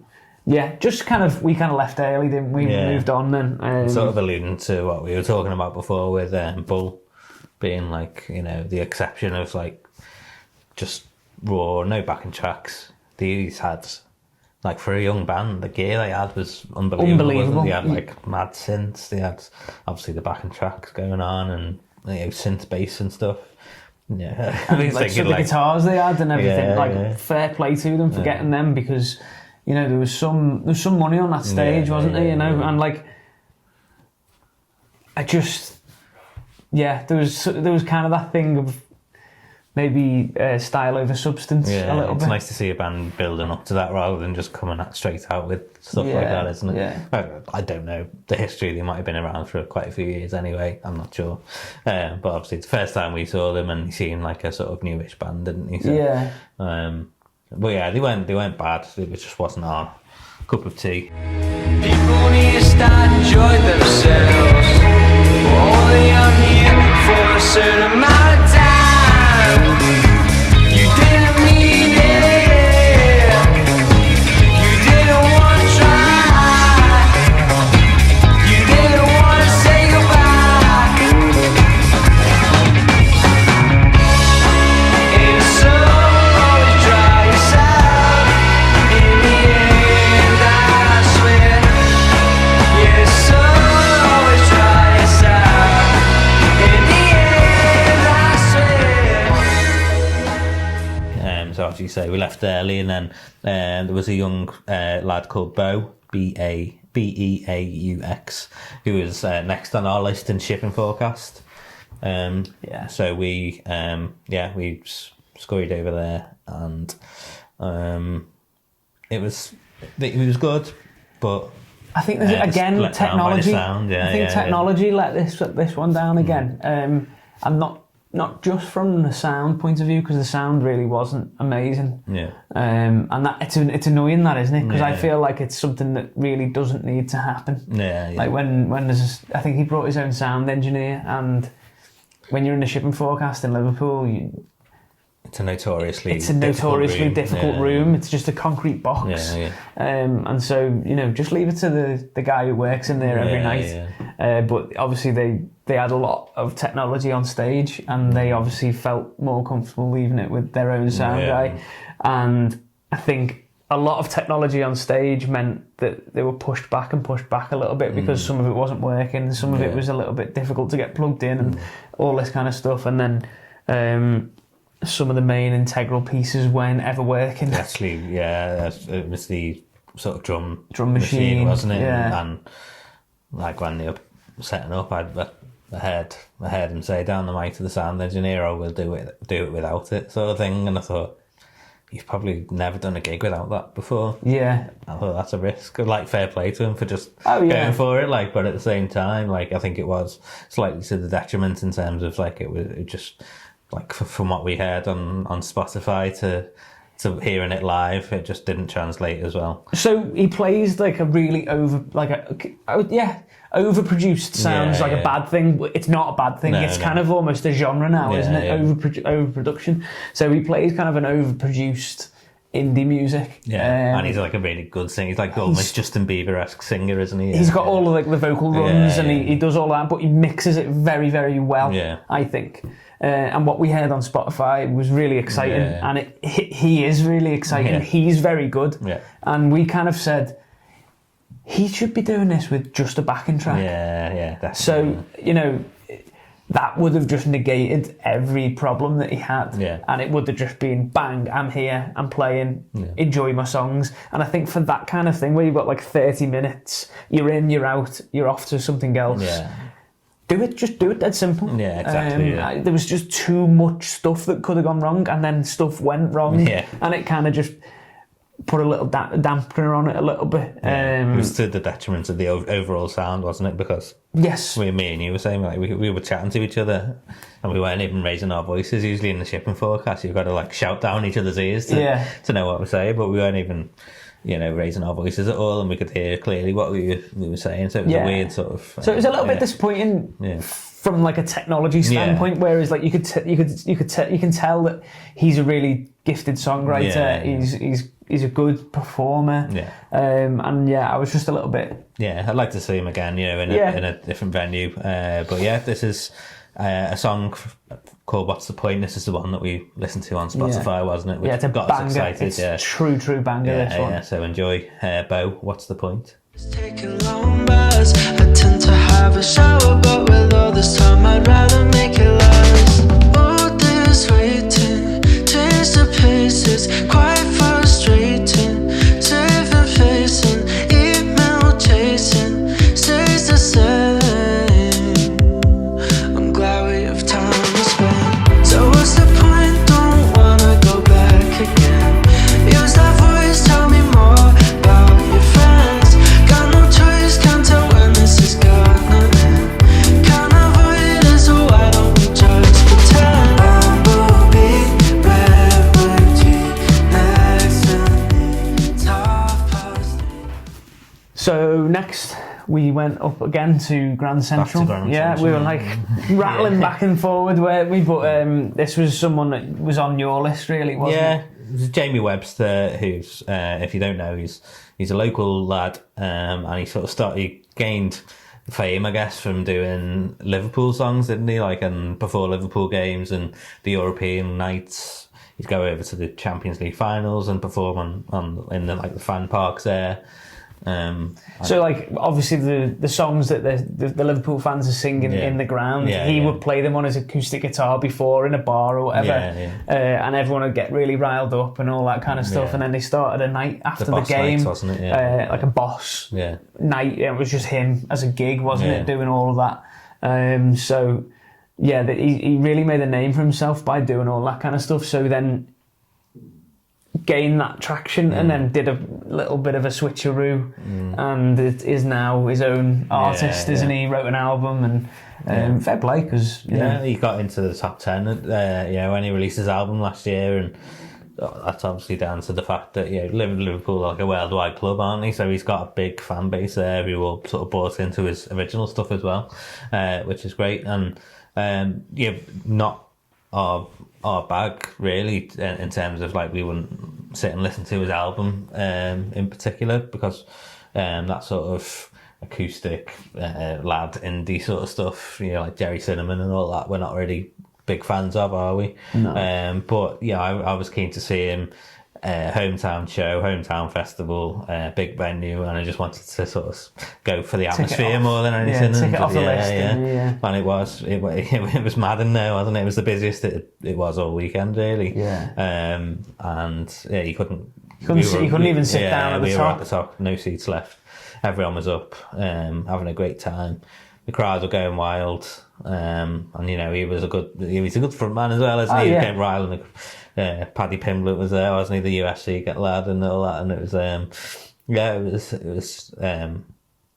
just we kind of left early, didn't we? Yeah. We moved on then. Sort of alluding to what we were talking about before with Bull being like, you know, the exception of like just raw, no backing tracks. These had, like, for a young band, the gear they had was unbelievable. Wasn't it? They had like mad synths. They had obviously the backing tracks going on, and synth bass and stuff. Yeah, and like the guitars they had and everything. Fair play to them for getting them, because you know there was some money on that stage, wasn't there? You know, and like there was kind of that thing of maybe style over substance a little bit. It's nice to see a band building up to that rather than just coming straight out with stuff like that, isn't it? Yeah. I don't know the history. They might have been around for quite a few years anyway. I'm not sure. But obviously it's the first time we saw them, and he seemed like a sort of newish band, didn't he? So, but yeah, they weren't bad. It just wasn't our cup of tea. People need to start enjoying themselves. We're only on here for a certain amount of time. You didn't mean it. You didn't want to try. You didn't want to say goodbye. And so always try yourself. In the end, I swear. Yeah, so always try yourself. In the end, I swear. So as you say, we left early, and then there was a young lad called Beaux, Beaux, who was next on our list in shipping forecast. So we scurried over there, and it was good, but I think there's again technology. Technology let this one down again, and not just from the sound point of view, because the sound really wasn't amazing. And that it's annoying, that, isn't it? Because I feel like it's something that really doesn't need to happen. Like when there's, I think he brought his own sound engineer, and when you're in the shipping forecast in Liverpool, it's a notoriously difficult room. It's just a concrete box. And so, you know, just leave it to the guy who works in there every night. But obviously they had a lot of technology on stage, and they obviously felt more comfortable leaving it with their own sound guy. And I think a lot of technology on stage meant that they were pushed back a little bit, because some of it wasn't working, some of it was a little bit difficult to get plugged in, and all this kind of stuff. And then some of the main integral pieces weren't ever working. Actually, it was the sort of drum machine, wasn't it? Yeah. And like when they were setting up, I heard him say down the mic to the sound engineer, "Oh, we'll do it without it," sort of thing. And I thought, you've probably never done a gig without that before. I thought that's a risk. Like, fair play to him for just going for it. Like, but at the same time, like, I think it was slightly to the detriment in terms of like it just. Like, from what we heard on Spotify to hearing it live, it just didn't translate as well. So he plays like a really over, like a overproduced sounds like a bad thing. It's not a bad thing. No, It's kind of almost a genre now, isn't it? Overproduction. So he plays kind of an overproduced indie music. Yeah, and he's like a really good singer. He's like almost Justin Bieber-esque singer, isn't he? He's got all of like the vocal runs and he does all that, but he mixes it very, very well, I think. And what we heard on Spotify was really exciting, and he is really exciting. Yeah. He's very good. Yeah. And we kind of said, he should be doing this with just a backing track. Yeah, definitely. So, you know, that would have just negated every problem that he had. Yeah. And it would have just been, bang, I'm here, I'm playing, enjoy my songs. And I think for that kind of thing, where you've got like 30 minutes, you're in, you're out, you're off to something else. Yeah. Just do it dead simple. Yeah, exactly. There was just too much stuff that could have gone wrong, and then stuff went wrong. Yeah. And it kind of just put a little dampener on it a little bit. It was to the detriment of the overall sound, wasn't it? Because yes, me and you were saying, like, we were chatting to each other and we weren't even raising our voices. Usually in the shipping forecast, you've got to like shout down each other's ears to know what we're saying, but we weren't even, you know, raising our voices at all, and we could hear clearly what we were saying. So it was a weird sort of. So it was a little bit disappointing from like a technology standpoint. Whereas like you can tell that he's a really gifted songwriter. Yeah. He's a good performer. Yeah. And I was just a little bit. Yeah, I'd like to see him again. You know, in a different venue. But yeah, this is a song called "What's the Point?" This is the one that we listened to on Spotify, wasn't it? Which it's a got banger. us excited. It's true banger. This one. Yeah. So enjoy, Beaux. What's the point? Taking long bus, I tend to have a shower, but with all this time, I'd rather make it last. All this waiting, change the pace, it's quite frustrating. Saving facing, email chasing, stays the same. I'm glad we have time to spend. So what's the point? Don't wanna go back again. Use that voice, tell me more about your friends. Got no choice, can't tell when this is gonna end. Can't avoid it, so why don't we just pretend? I will be right with you next time. It's 3:30. So next we went up again to Grand Central. Grand We Central. were like rattling back and forward, weren't we? But this was someone that was on your list, really, wasn't it? Yeah, it was Jamie Webster, who's, if you don't know, he's a local lad, and he gained fame, I guess, from doing Liverpool songs, didn't he? Like, and before Liverpool games and the European nights, he'd go over to the Champions League finals and perform in the fan parks there. So, like, obviously the songs that the Liverpool fans are singing in the ground, he would play them on his acoustic guitar before in a bar or whatever, and everyone would get really riled up and all that kind of stuff. And then they started a night after the game, night, wasn't it? like a boss night. It was just him as a gig, wasn't it, doing all of that. So, he really made a name for himself by doing all that kind of stuff. So then gained that traction and then did a little bit of a switcheroo and it is now his own artist, isn't he? Wrote an album and fair play, because he got into the top 10 when he released his album last year, and that's obviously down to the fact that Liverpool are like a worldwide club, aren't they? So he's got a big fan base there who all sort of bought into his original stuff as well, which is great. And not our bag really, in terms of like we wouldn't sit and listen to his album in particular, because that sort of acoustic lad indie sort of stuff, like Jerry Cinnamon and all that, we're not really big fans of, are we? No. But I was keen to see him. Hometown show, hometown festival, big venue, and I just wanted to sort of go for the atmosphere more than anything. Tick it off the list. And it was mad in there, wasn't it? It was the busiest it was all weekend, really. You couldn't even sit down at the top. We were at the top, no seats left. Everyone was up, having a great time. The crowds were going wild, and he was a good front man as well, isn't he? He came riling. Paddy Pimblett was there, wasn't he? The UFC lad and all that, and it was it was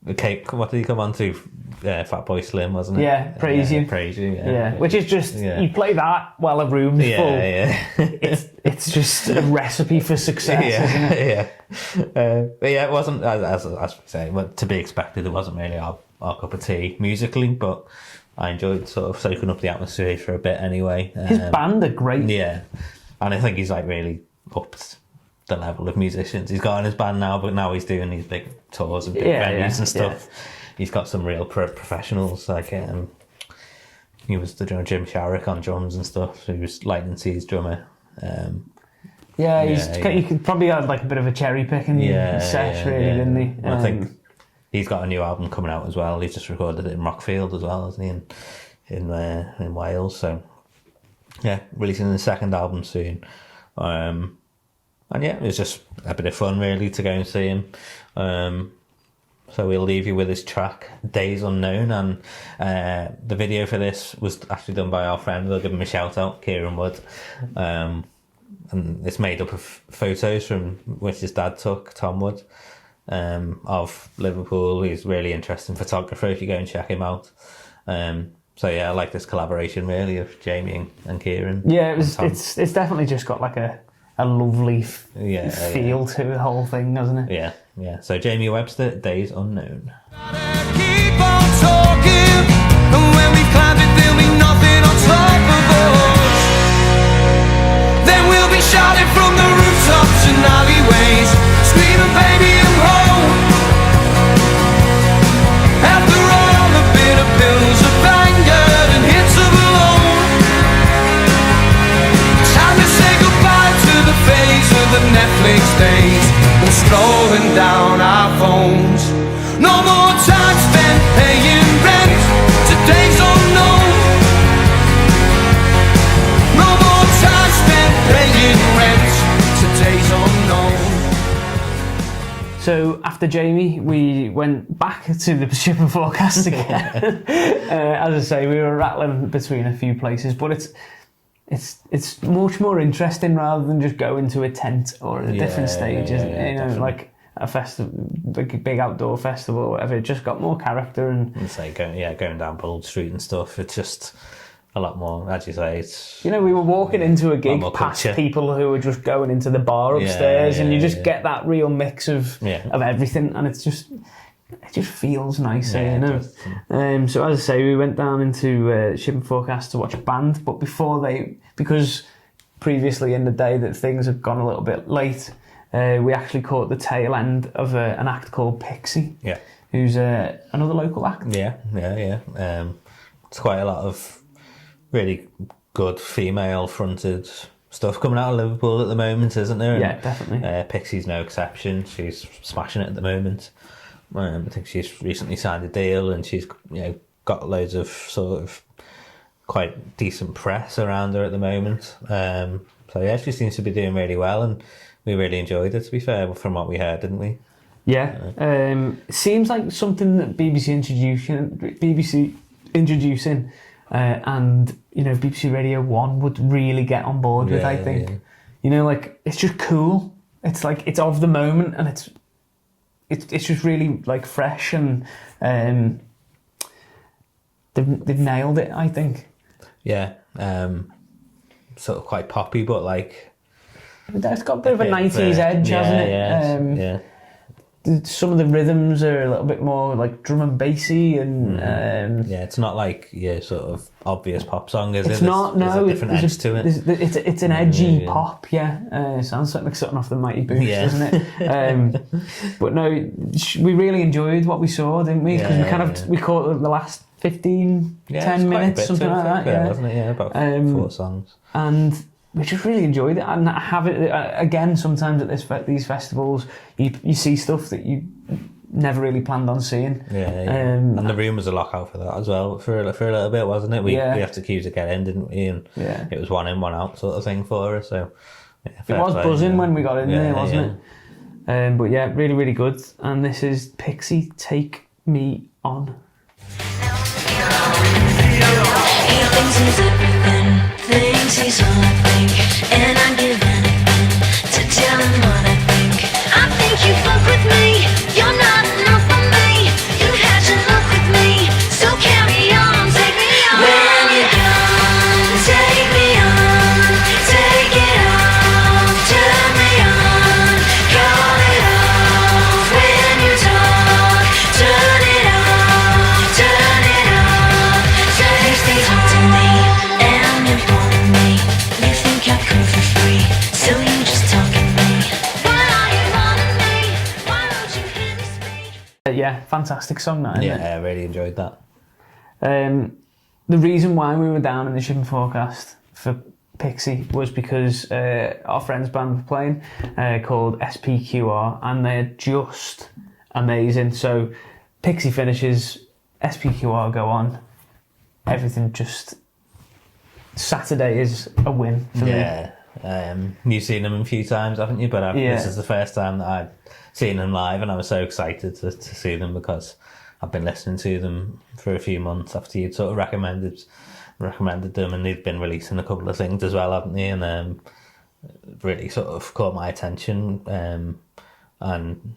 okay. What did he come on to? Fatboy Slim, wasn't it? Yeah, Praise You. Which is just you play that while a room's full. It's just a recipe for success, isn't it? But it wasn't, as we say, to be expected. It wasn't really our our cup of tea musically, but I enjoyed sort of soaking up the atmosphere for a bit anyway. His band are great. Yeah, and I think he's like really upped the level of musicians he's got in his band now, but now he's doing these big tours and big venues and stuff. He's got some real professionals, like he was the drummer Jim Sharrock on drums and stuff, so he was Lightning Seas drummer. He could probably have like a bit of a cherry picking sesh, didn't he? I think he's got a new album coming out as well. He's just recorded it in Rockfield as well, hasn't he, in Wales, so yeah, releasing the second album soon. And yeah, it was just a bit of fun really to go and see him. So we'll leave you with his track, Days Unknown, and the video for this was actually done by our friend, we'll give him a shout out, Kieran Wood. And it's made up of photos from which his dad took, Tom Wood, of Liverpool. He's a really interesting photographer if you go and check him out. So yeah, I like this collaboration really of Jamie and Kieran. Yeah, it's definitely just got like a lovely feel to the whole thing, doesn't it? Yeah. So Jamie Webster, Days Unknown. Keep on talking, and when we climb it, there'll be nothing on top of us. Then we'll be shouting from the rooftops and alleyways, screaming, baby, I'm home. After all the bitter pills of anger and hits of alone, time to say goodbye to the phase of the Netflix days. We're scrolling down our phones. No more time spent paying rent. Today's unknown. No more time spent paying rent. Today's unknown. So after Jamie, we went back to the ship and forecast again. As I say, we were rattling between a few places, but it's much more interesting rather than just going to a tent or a different stage, isn't it? You know, like a festival, big outdoor festival or whatever. It just got more character and it's like going down Bold Street and stuff. It's just a lot more, as you say. It's, you know, we were walking into a gig past people who were just going into the bar upstairs, and you just get that real mix of everything, and it just feels nicer, you know. So as I say, we went down into Ship and Forecast to watch a band, but because previously in the day that things had gone a little bit late, we actually caught the tail end of an act called Pixey, who's another local act. It's quite a lot of really good female-fronted stuff coming out of Liverpool at the moment, isn't there? Yeah, definitely. Pixie's no exception. She's smashing it at the moment. I think she's recently signed a deal, and she's got loads of sort of quite decent press around her at the moment. So yeah, she seems to be doing really well, and we really enjoyed it, to be fair, from what we heard, didn't we? Yeah. Seems like something that BBC introducing, and BBC Radio 1 would really get on board with. I think, like, it's just cool. It's like it's of the moment, and it's just really like fresh, and they've nailed it, I think. Yeah, sort of quite poppy, but like it's got a bit of a 90s edge, hasn't it? Some of the rhythms are a little bit more like drum and bassy, and it's not like your sort of obvious pop song, is it? It's not. No, there's a different edge to it. It's an edgy pop. Sounds like something off the Mighty Boots, doesn't it? But no, we really enjoyed what we saw, didn't we? Because we caught the last 10 minutes, something like that. Wasn't it? Yeah, about 4 songs. And we just really enjoyed it, and have it again. Sometimes at these festivals, you see stuff that you never really planned on seeing. And the room was a lockout for that as well for a little bit, wasn't it? We had to queue to get in, didn't we? And it was 1 in, 1 out sort of thing for us. So it was buzzing when we got in there, wasn't it? But yeah, really, really good. And this is Pixey, Take Me On. He thinks he's everything, thinks he's all I think, and I'd give anything to tell him what I think. I think you fuck with me, you're not enough for me. You had your luck with me, so carry on, take me on. When you're done, take me on, take it off, turn me on, call it off. When you talk, turn it off. yeah, fantastic song that, isn't it? Yeah, I really enjoyed that. The reason why we were down in the shipping forecast for Pixey was because our friend's band were playing called SPQR, and they're just amazing. So Pixey finishes, SPQR go on, everything just... Saturday is a win for me. Yeah. You've seen them a few times, haven't you? But this is the first time that I've seen them live, and I was so excited to see them because I've been listening to them for a few months after you'd sort of recommended them, and they've been releasing a couple of things as well, haven't they? And really sort of caught my attention. And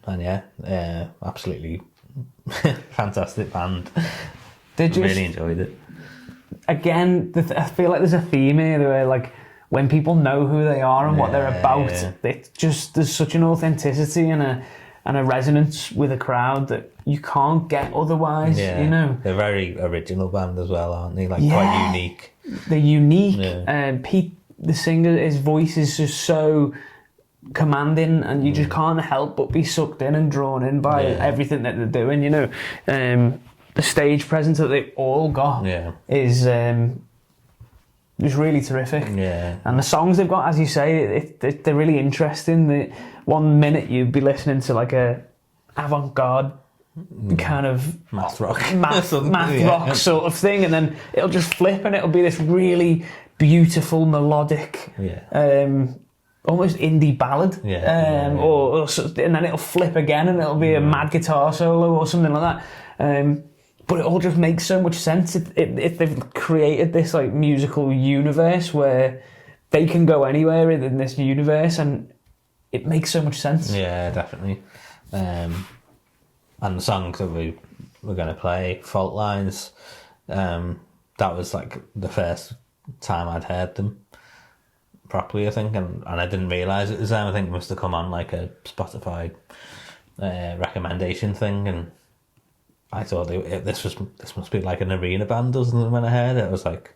yeah, absolutely fantastic band. Really enjoyed it. Again, I feel like there's a theme here where, like, when people know who they are and what they're about, it just, there's such an authenticity and a resonance with a crowd that you can't get otherwise. You know, they're a very original band as well, aren't they? Like quite unique. They're unique. Pete, the singer, his voice is just so commanding, and you just can't help but be sucked in and drawn in by everything that they're doing. You know, the stage presence that they've all got is really terrific. Yeah. And the songs they've got, as you say, they're really interesting. 1 minute you'd be listening to like a avant-garde kind of math rock rock sort of thing, and then it'll just flip and it'll be this really beautiful melodic almost indie ballad, or and then it'll flip again and it'll be a mad guitar solo or something like that. But it all just makes so much sense if they've created this like musical universe where they can go anywhere in this universe, and it makes so much sense. Yeah, definitely. And the songs that we're going to play, Fault Lines, that was like the first time I'd heard them properly, I think, and I didn't realise it was them. I think it must have come on like a Spotify recommendation thing, and I thought this must be like an arena band or something. When I heard it, I was like,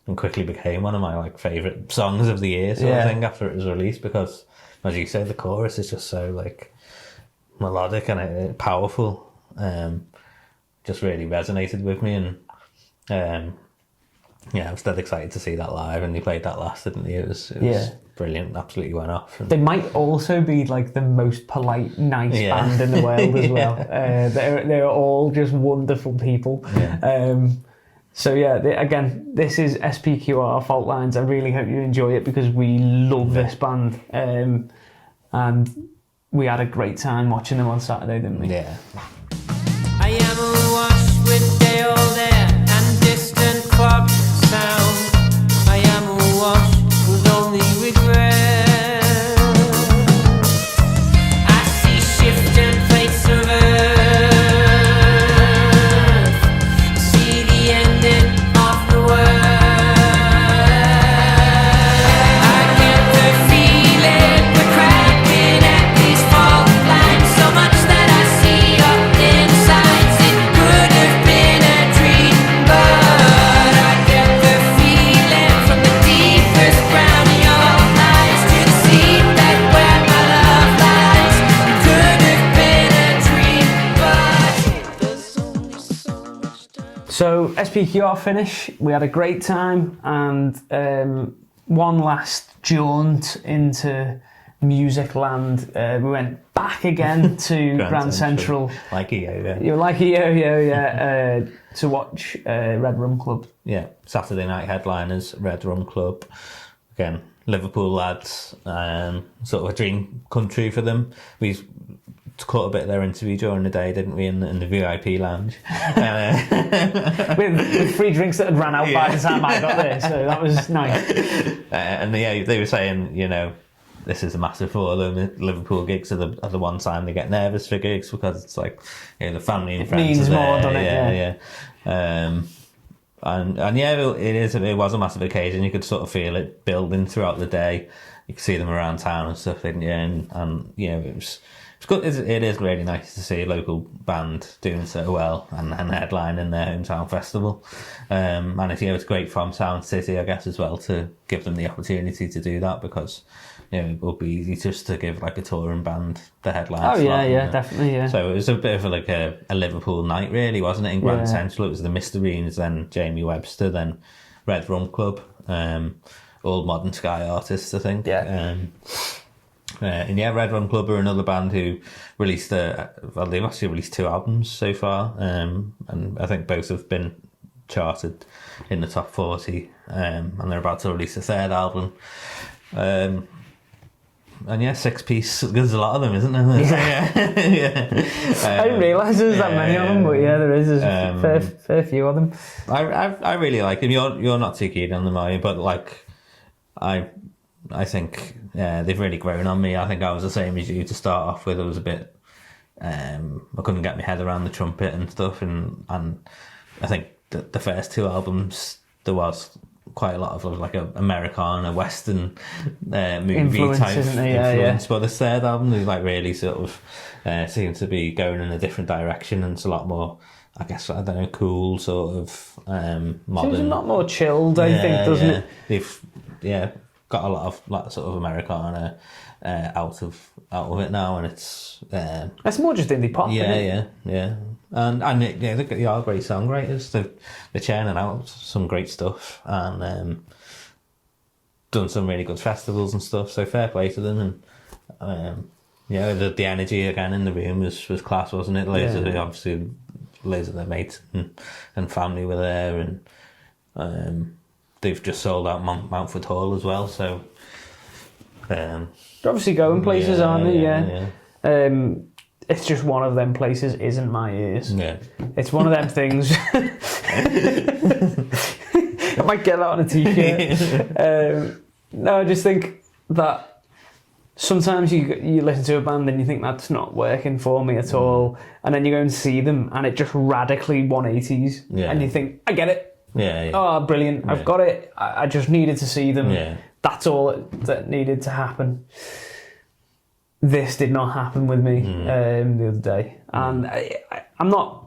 and quickly became one of my like favourite songs of the year sort of thing after it was released, because as you say, the chorus is just so like melodic and powerful. Just really resonated with me, and I was dead excited to see that live, and they played that last, didn't they? It was brilliant, absolutely went off. And they might also be like the most polite, nice band in the world as well. They're all just wonderful people. So again, this is SPQR Fault Lines. I really hope you enjoy it because we love this band, and we had a great time watching them on Saturday, didn't we? Yeah. I am awash with day old air and distant clock sound. I am awash with only regret. I see shifting plates of earth, see the ending of the world. I get the feeling we're cracking at these fault lines so much that I see up insides. It could have been a dream, but I get the feeling from the deepest ground of your eyes to the seat that where my love lies. It could have been a dream, but there's only so much time. So SPQR finish, we had a great time, and one last jaunt into music land. We went back again to Grand Central. Like a yo-yo. You're like a yo-yo, to watch Red Rum Club. Yeah, Saturday night headliners, Red Rum Club. Again, Liverpool lads, sort of a dream come true for them. We caught a bit of their interview during the day, didn't we, in the VIP lounge. with free drinks that had ran out by the time I got there, so that was nice. And they were saying, you know, this is a massive for them. Liverpool gigs are the one time they get nervous for gigs because it's like, you know, the family and friends means are there. More, doesn't it? And it was a massive occasion. You could sort of feel it building throughout the day. You could see them around town and stuff, didn't you? And you know, it's good. It is really nice to see a local band doing so well and headlining their hometown festival. And it's great from Sound City, I guess, as well, to give them the opportunity to do that, because it would be easy just to give like a touring band the headline. Oh slot, definitely, yeah. So it was a bit of a Liverpool night, really, wasn't it? In Grand Central, it was the Mysteries, then Jamie Webster, then Red Rum Club, all Modern Sky artists, I think. Yeah. Red Rum Club are another band who released they've actually released 2 albums so far, and I think both have been charted in the top 40, and they're about to release a 3rd album. And 6-piece, there's a lot of them, isn't there? I didn't realise there was that many of them, but there is. There's a fair few of them. I really like them. You're not too keen on them, are you? But like, I think they've really grown on me. I think I was the same as you to start off with. I was a bit, I couldn't get my head around the trumpet and stuff, and I think the first 2 albums there was quite a lot of like a Americana, Western movie Influence, type isn't it? influence. But the 3rd album is like really sort of seems to be going in a different direction, and it's a lot more, I guess, I don't know, cool sort of modern. Seems a lot more chilled, I think, doesn't it? They've got a lot of like sort of Americana out of it now, and it's more just indie pop. Yeah. And they are great songwriters. They're churning out some great stuff, and done some really good festivals and stuff. So fair play to them. And the energy again in the room was class, wasn't it? Loads of their mates and family were there, and they've just sold out Mountford Hall as well. So they're obviously going places, aren't they? Yeah. It's just one of them places isn't my ears. Yeah. It's one of them things. I might get that on a t-shirt. No, I just think that sometimes you listen to a band and you think that's not working for me at all, and then you go and see them and it just radically 180s, and you think, I get it. Yeah. Oh, brilliant! I've got it. I just needed to see them. Yeah. That's all that needed to happen. This did not happen with me the other day, and I'm not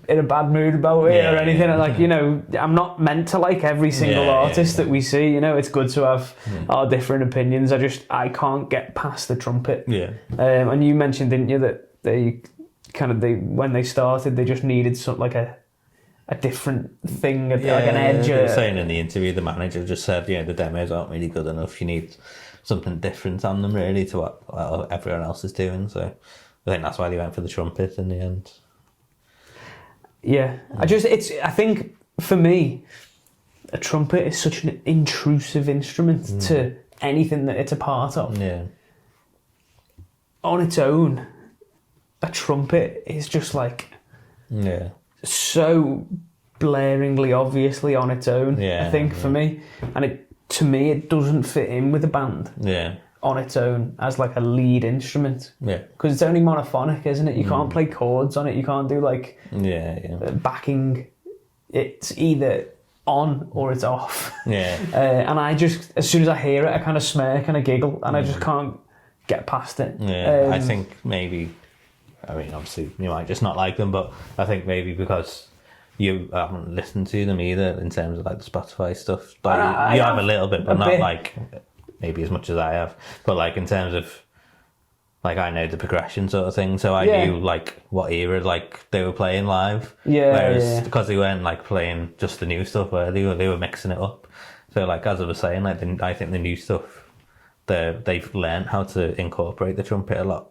in a bad mood about it or anything. I'm not meant to like every single artist that we see. It's good to have our different opinions. I can't get past the trumpet. Yeah. And you mentioned, didn't you, that they when they started, they just needed something like a different thing, like an edge. They were saying in the interview, the manager just said, the demos aren't really good enough. You need something different on them, really, to what everyone else is doing. So I think that's why they went for the trumpet in the end. Yeah. I think for me, a trumpet is such an intrusive instrument to anything that it's a part of. Yeah. On its own, a trumpet is just like so blaringly, obviously on its own. I think for me, and to me, it doesn't fit in with a band. Yeah. On its own as like a lead instrument. Yeah. Because it's only monophonic, isn't it? You can't play chords on it. You can't do like backing. It's either on or it's off. Yeah. And I just, as soon as I hear it, I kind of smirk and I giggle, and I just can't get past it. Yeah. I think maybe, obviously you might just not like them, but I think maybe because you haven't listened to them either in terms of like the Spotify stuff. Like, you have a little bit, but not like maybe as much as I have. But like in terms of like, I know the progression sort of thing, so I knew like what era like they were playing live. Yeah. Whereas because they weren't like playing just the new stuff, where they were mixing it up. So like as I was saying, like I think the new stuff, they've learned how to incorporate the trumpet a lot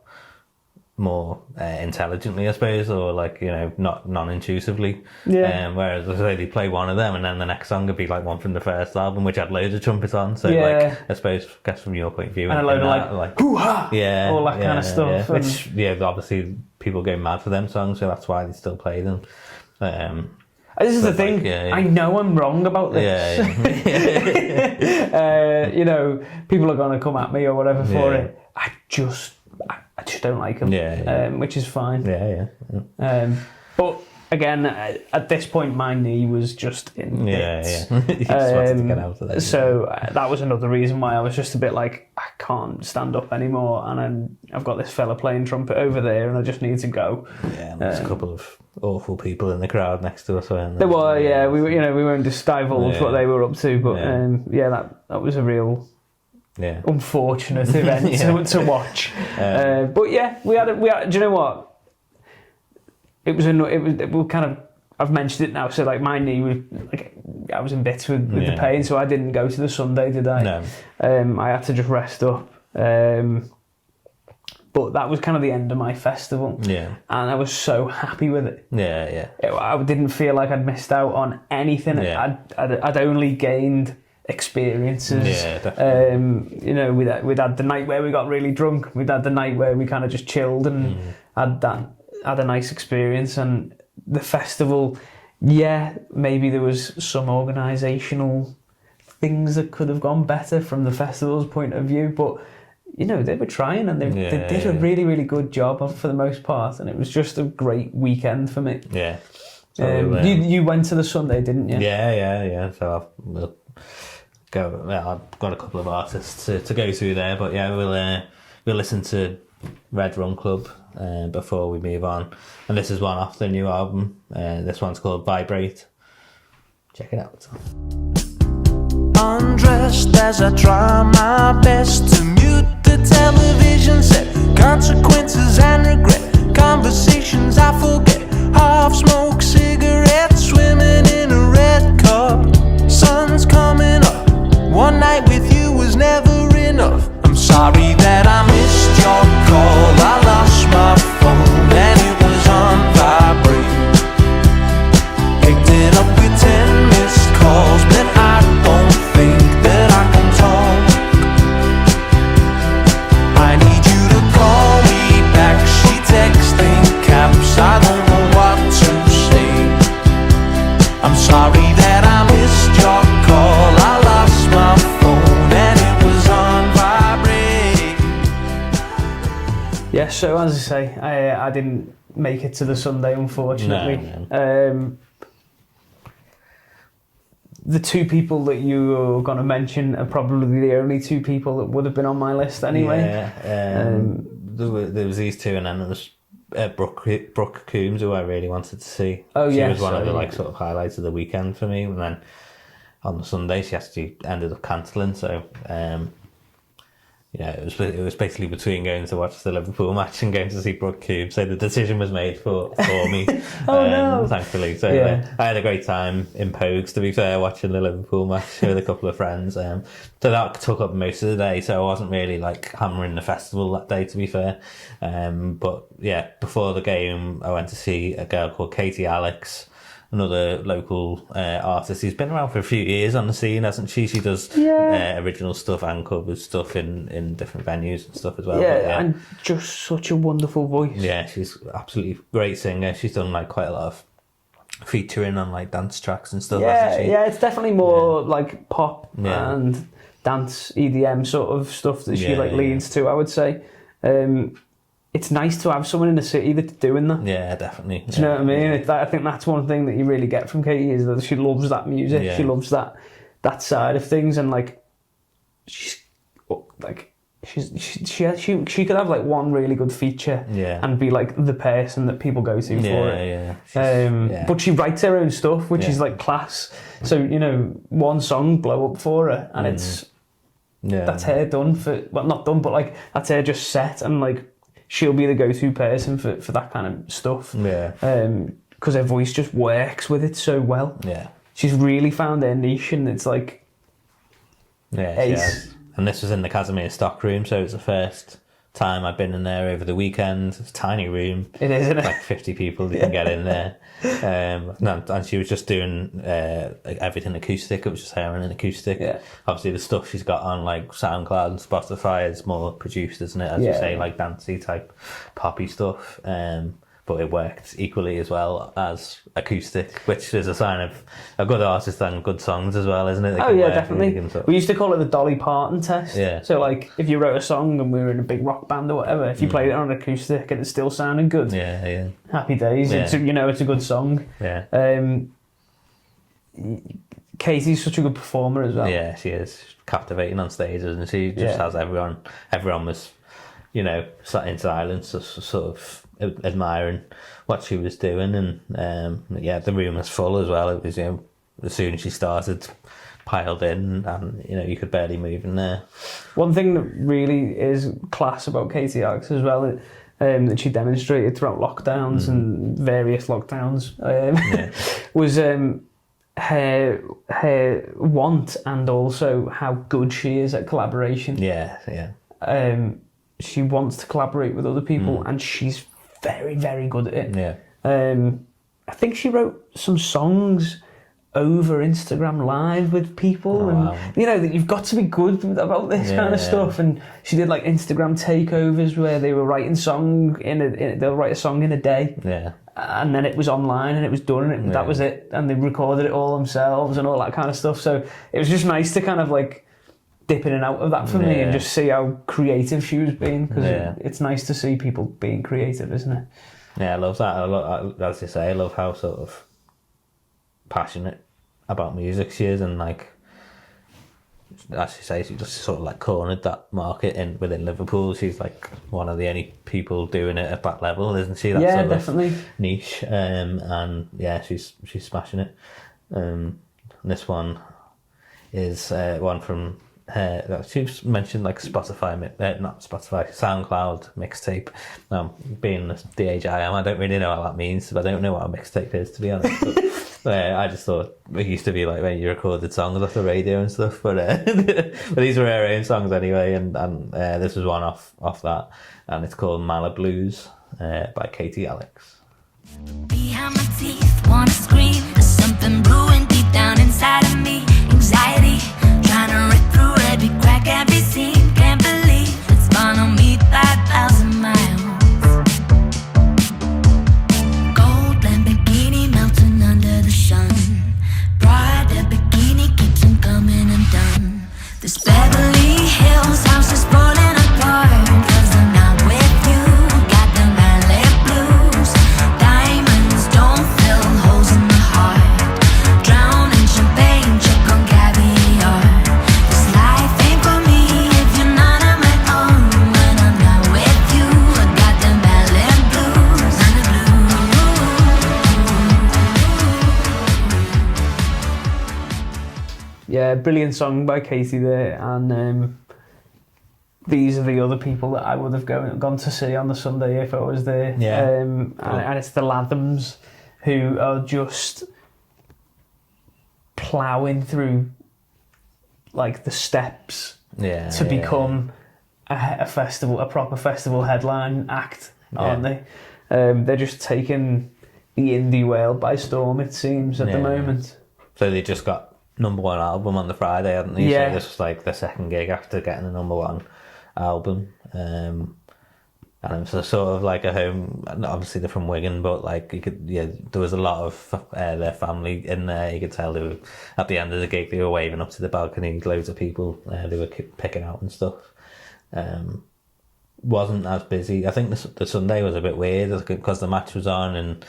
more intelligently, I suppose, or like, not non-intuitively. Yeah. Whereas they play one of them and then the next song would be like one from the first album which had loads of trumpets on. So like, I suppose, from your point of view, and a load of like hoo-ha, all that kind of stuff. Yeah. Which obviously people go mad for them songs, so that's why they still play them. This is the thing. I know I'm wrong about this. People are going to come at me or whatever for it. I just don't like them, which is fine. But again, at this point, my knee was just in bits. Yeah. You just wanted to get out of there. So that was another reason why I was just a bit like, I can't stand up anymore, and I've got this fella playing trumpet over there, and I just need to go. Yeah, and there's a couple of awful people in the crowd next to us. There were, yeah. We won't just divulge what they were up to, but that was a real unfortunate event to watch. But yeah, we had. Do you know what? It was kind of. I've mentioned it now, so like my knee was like I was in bits with the pain, so I didn't go to the Sunday, did I? No. I had to just rest up. But that was kind of the end of my festival. Yeah. And I was so happy with it. Yeah. I didn't feel like I'd missed out on anything. Yeah. I'd only gained experiences. Yeah, definitely. We'd had the night where we got really drunk. We'd had the night where we kind of just chilled and had a nice experience. And the festival, maybe there was some organisational things that could have gone better from the festival's point of view, but they were trying, and they did a really, really good job for the most part, and it was just a great weekend for me. Yeah. So, you went to the Sunday, didn't you? Yeah. So we'll go. Well, I've got a couple of artists to go through there, but we'll listen to Red Rum Club before we move on, and this is one off the new album. This one's called Vibrate. Check it out. Undressed as I try my best to mute the television set, consequences and regret, conversations I forget, half-smoked cigarettes, swimming in a red cup. Sun's coming up, one night with you was never enough. I'm sorry that I missed your call, I lost my phone and it was on vibrate. Picked it up with 10 missed calls, but I don't think that I can talk. I need you to call me back. She texting caps, I don't know what to say. I'm sorry that I missed your call, I lost my phone and it was on vibrate. Yeah, so as I say, I didn't make it to the Sunday, unfortunately. No. The two people that you were going to mention are probably the only two people that would have been on my list anyway. Yeah, there was these two, and then there was Brooke Coombs, who I really wanted to see. She was one of the sort of highlights of the weekend for me. And then on the Sunday, she actually ended up cancelling. So it was basically between going to watch the Liverpool match and going to see Brooke Coombs. So the decision was made for me. No. Thankfully. So I had a great time in Pogues, to be fair, watching the Liverpool match with a couple of friends. So that took up most of the day. So I wasn't really hammering the festival that day, to be fair. But yeah, before the game, I went to see a girl called Katy Alex, another local artist who's been around for a few years on the scene, hasn't she? She does original stuff and covers stuff in different venues and stuff as well. Yeah, and just such a wonderful voice. Yeah, she's absolutely great singer. She's done quite a lot of featuring on dance tracks and stuff, hasn't she? Yeah, it's definitely more pop and dance EDM sort of stuff that she leans to, I would say. It's nice to have someone in the city that's doing that. Yeah, definitely. Do you know what I mean? I think that's one thing that you really get from Katy, is that she loves that music. Yeah. She loves that side of things, and she could have one really good feature and be the person that people go to for it. Yeah. But she writes her own stuff, which is class. So one song blow up for her, and it's that's her done not done, but that's her just set, and she'll be the go-to person for that kind of stuff. Yeah. Because her voice just works with it so well. Yeah. She's really found her niche, and it's ace. Yeah. And this was in the Casimir stock room, so it's the first time I've been in there over the weekend. It's a tiny room. It is, isn't it? 50 people you can get in there. And she was just doing everything acoustic. It was just her and an acoustic. Yeah. Obviously the stuff she's got on SoundCloud and Spotify is more produced, isn't it? As you say, dancey type poppy stuff. but it worked equally as well as acoustic, which is a sign of a good artist and good songs as well, isn't it? Oh yeah, definitely. We used to call it the Dolly Parton test. Yeah. So like, if you wrote a song and we were in a big rock band or whatever, if you played it on an acoustic and it still sounded good, yeah, happy days. Yeah. It's a good song. yeah, Katie's such a good performer as well. yeah. She is captivating on stage, and she just has everyone. Everyone was, sat in silence, sort of admiring what she was doing, and the room was full as well. It was as soon as she started, piled in, and you could barely move in there. One thing that really is class about Katy Alex as well, that she demonstrated throughout lockdowns and various lockdowns, was her want and also how good she is at collaboration. Yeah. She wants to collaborate with other people, and she's very, very good at it. Yeah. I think she wrote some songs over Instagram Live with people, that you've got to be good about this kind of stuff. And she did like Instagram takeovers where they were writing song they'll write a song in a day. Yeah. And then it was online and it was done, and that was it. And they recorded it all themselves and all that kind of stuff. So it was just nice to kind of like dip in and out of that for me and just see how creative she was being, because it's nice to see people being creative, isn't it? Yeah, I love that. As you say, I love how sort of passionate about music she is, and like, as you say, she just sort of like cornered that market within Liverpool. She's like one of the only people doing it at that level, isn't she? That sort definitely. Of niche, and yeah, she's smashing it. This one is one from she's mentioned like Spotify, not Spotify, SoundCloud mixtape. Being the age I am, I don't really know what that means. I don't know what a mixtape is, to be honest. But, I just thought it used to be like when you recorded songs off the radio and stuff. But but these were her own songs anyway, and this was one off that, and it's called Mala Blues by Katy Alex. Behind my teeth, wanna scream. There's something brewing deep down inside of me. Anxiety, trying to rip through every crack, every seam. Can't believe it's gonna meet 5,000 miles. Gold Lamborghini melting under the sun. Prada bikini keeps them coming undone. This Beverly Hills house is falling apart, 'cause I'm not with you. Got them ballet blues. Diamonds don't fill holes in the heart. Drown in champagne, choke on caviar. This life ain't for me if you're not on my own. When I'm not with you, I got them ballet blues. Yeah, brilliant song by Katy there, and these are the other people that I would have gone to see on the Sunday if I was there. Yeah. And it's the Lathums, who are just ploughing through like the steps to become a festival, a proper festival headline act, aren't they? They're just taking the indie world by storm, it seems, at the moment. So they just got #1 album on the Friday, hadn't they? Yeah. So this was like their second gig after getting the #1 album. And it was sort of like a home, obviously they're from Wigan, but like there was a lot of their family in there. You could tell they were, at the end of the gig, they were waving up to the balcony, loads of people they were picking out and stuff. Wasn't as busy. I think the Sunday was a bit weird because the match was on, and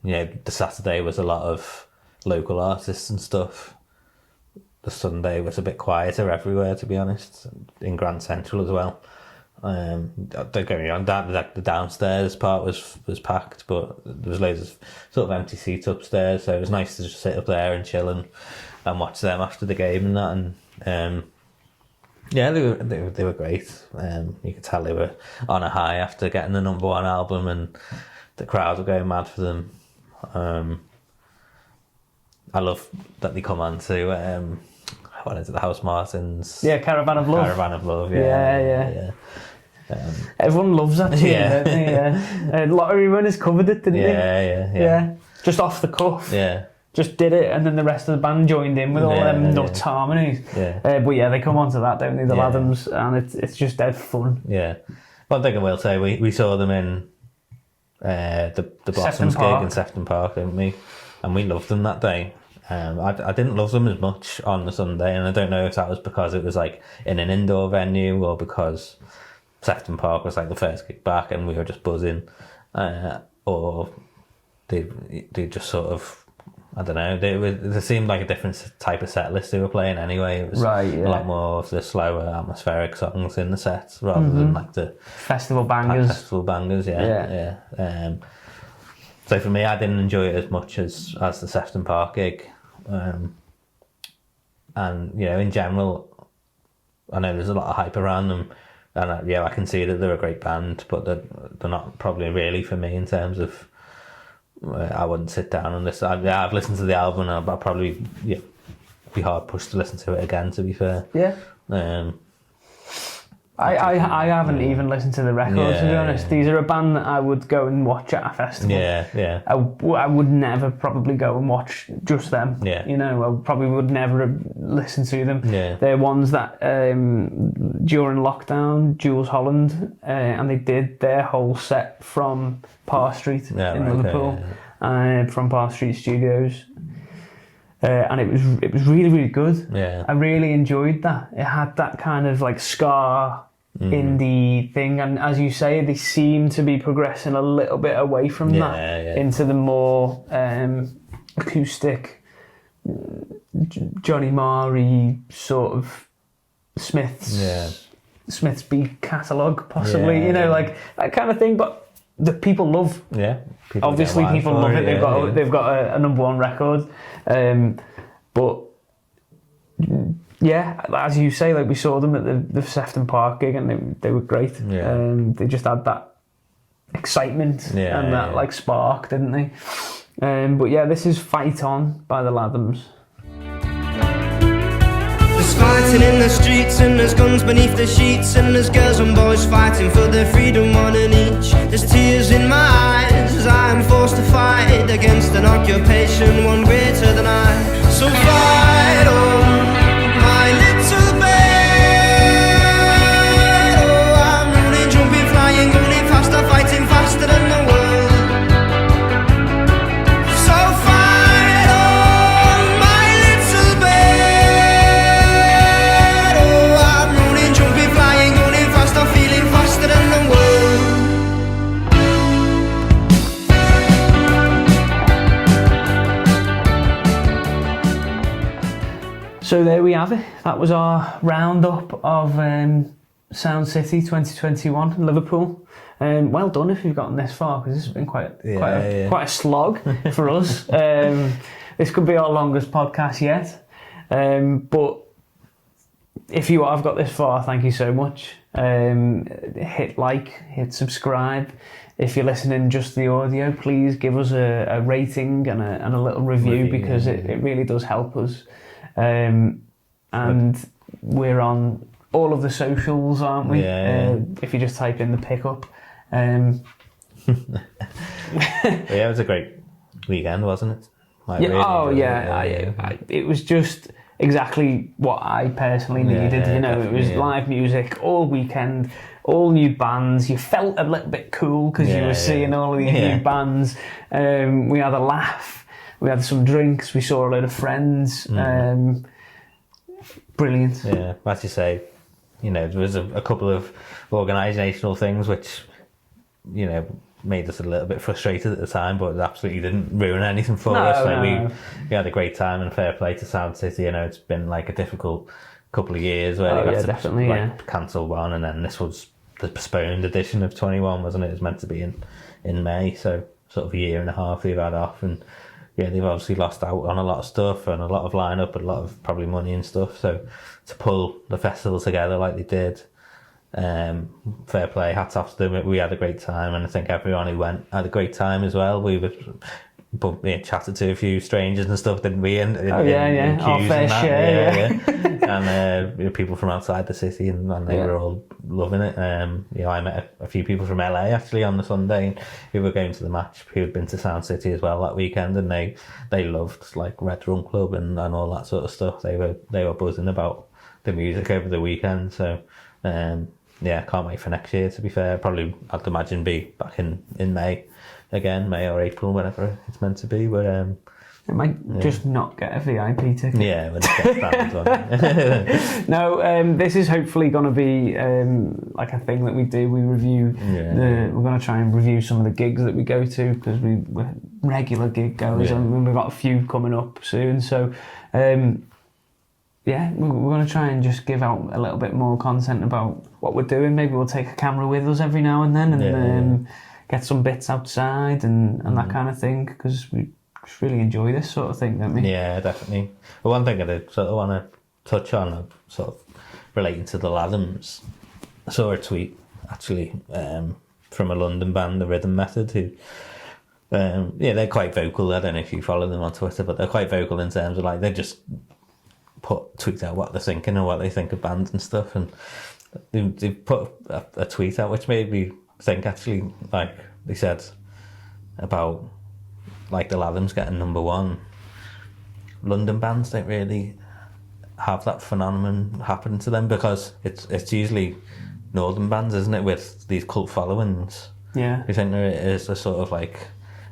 the Saturday was a lot of local artists and stuff. The Sunday was a bit quieter everywhere, to be honest, in Grand Central as well. Don't get me wrong, the downstairs part was packed, but there was loads of sort of empty seats upstairs, so it was nice to just sit up there and chill and watch them after the game and that. And they were great. You could tell they were on a high after getting the #1 album, and the crowd were going mad for them. I love that they come on to what is it, the House Martins? Yeah, Caravan of Love. Caravan of Love, yeah. Everyone loves that tune, don't they? Yeah. Lottery Runners covered it, didn't they? Yeah. Just off the cuff. Yeah. Just did it, and then the rest of the band joined in with all them nuts harmonies. Yeah. But yeah, they come onto that, don't they, the Lathums, and it's just dead fun. Yeah. One thing I will say, we saw them in the Blossoms gig in Sefton Park, didn't we? And we loved them that day. I didn't love them as much on the Sunday, and I don't know if that was because it was like in an indoor venue or because Sefton Park was like the first gig back and we were just buzzing, or they just sort of, I don't know, they seemed like a different type of set list they were playing anyway. It was a lot more of the slower atmospheric songs in the sets rather than like the festival bangers. Yeah. So for me, I didn't enjoy it as much as the Sefton Park gig. And, you know, in general, I know there's a lot of hype around them. And I can see that they're a great band, but they're not probably really for me in terms of, I wouldn't sit down and listen. I've listened to the album and I'll probably be hard pushed to listen to it again, to be fair. Yeah. I haven't even listened to the records, to be honest. These are a band that I would go and watch at a festival. Yeah. I would never probably go and watch just them. Yeah. You know, I probably would never listen to them. Yeah. They're ones that during lockdown, Jules Holland, and they did their whole set from Parr Street in Liverpool, from Parr Street Studios. And it was really, really good. Yeah. I really enjoyed that. It had that kind of like ska indie thing, and as you say, they seem to be progressing a little bit away from that into the more acoustic, Johnny Marr-y sort of Smith's beat catalogue, possibly. You know, like that kind of thing. But the people love. Yeah. People love it. They've got a number one record. But yeah, as you say, like we saw them at the Sefton Park gig and they were great. They just had that excitement and that like spark, didn't they? But yeah, this is Fight On by the Lathums. There's fighting in the streets and there's guns beneath the sheets and there's girls and boys fighting for their freedom, one and each. There's tears in my eyes as I am forced to fight against an occupation one greater than I. So fight on, my little bed. Oh, I'm running, jumping, flying, going faster, fighting faster than the world. So fight on, my little bed. Oh, I'm running, jumping, flying, going faster, feeling faster than the world. So there we have it. That was our roundup of Sound City 2021 in Liverpool. Well done if you've gotten this far, because this has been quite a slog for us. This could be our longest podcast yet. But if you have got this far, thank you so much. Hit like, hit subscribe. If you're listening just the audio, please give us a rating and a little review, because it really does help us. And we're on all of the socials, aren't we? If you just type in the pickup. It was a great weekend, wasn't it? It was just exactly what I personally needed. You know, it was live music all weekend, all new bands. You felt a little bit cool because you were seeing all of these new bands. We had a laugh. We had some drinks. We saw a load of friends. Brilliant. Yeah, as you say, you know, there was a couple of organisational things which, you know, made us a little bit frustrated at the time, but it absolutely didn't ruin anything for us. Like we had a great time, and fair play to Sound City. You know, it's been like a difficult couple of years where they had to cancel one, and then this was the postponed edition of 21, wasn't it? It was meant to be in May, so sort of a year and a half they've had off, and they've obviously lost out on a lot of stuff and a lot of lineup and a lot of probably money and stuff. So to pull the festival together like they did, fair play, hats off to them. We had a great time, and I think everyone who went had a great time as well. We chatted to a few strangers and stuff, didn't we? In our fair share. And people from outside the city, and they were all loving it. I met a few people from LA actually on the Sunday who were going to the match, who had been to Sound City as well that weekend, and they loved like Rum Club and all that sort of stuff. They were buzzing about the music over the weekend. So can't wait for next year, to be fair. Probably, I'd imagine, be back in May again, May or April, whenever it's meant to be. But it might just not get a VIP ticket. yeah, when it gets banned one. No, this is hopefully going to be like a thing that we do. We review. We're going to try and review some of the gigs that we go to, because we're regular gig goers, and we've got a few coming up soon. So, we're going to try and just give out a little bit more content about what we're doing. Maybe we'll take a camera with us every now and then, and get some bits outside and that kind of thing, because we just really enjoy this sort of thing, don't we? Yeah, definitely. But one thing I did sort of want to touch on, sort of relating to the Lathums, I saw a tweet actually from a London band, the Rhythm Method, who they're quite vocal. I don't know if you follow them on Twitter, but they're quite vocal in terms of like they just tweet out what they're thinking and what they think of bands and stuff, and they put a tweet out which made me think, actually, like they said about like the Lathums getting number one. London bands don't really have that phenomenon happen to them, because it's usually northern bands, isn't it, with these cult followings. Yeah. You think there is a sort of like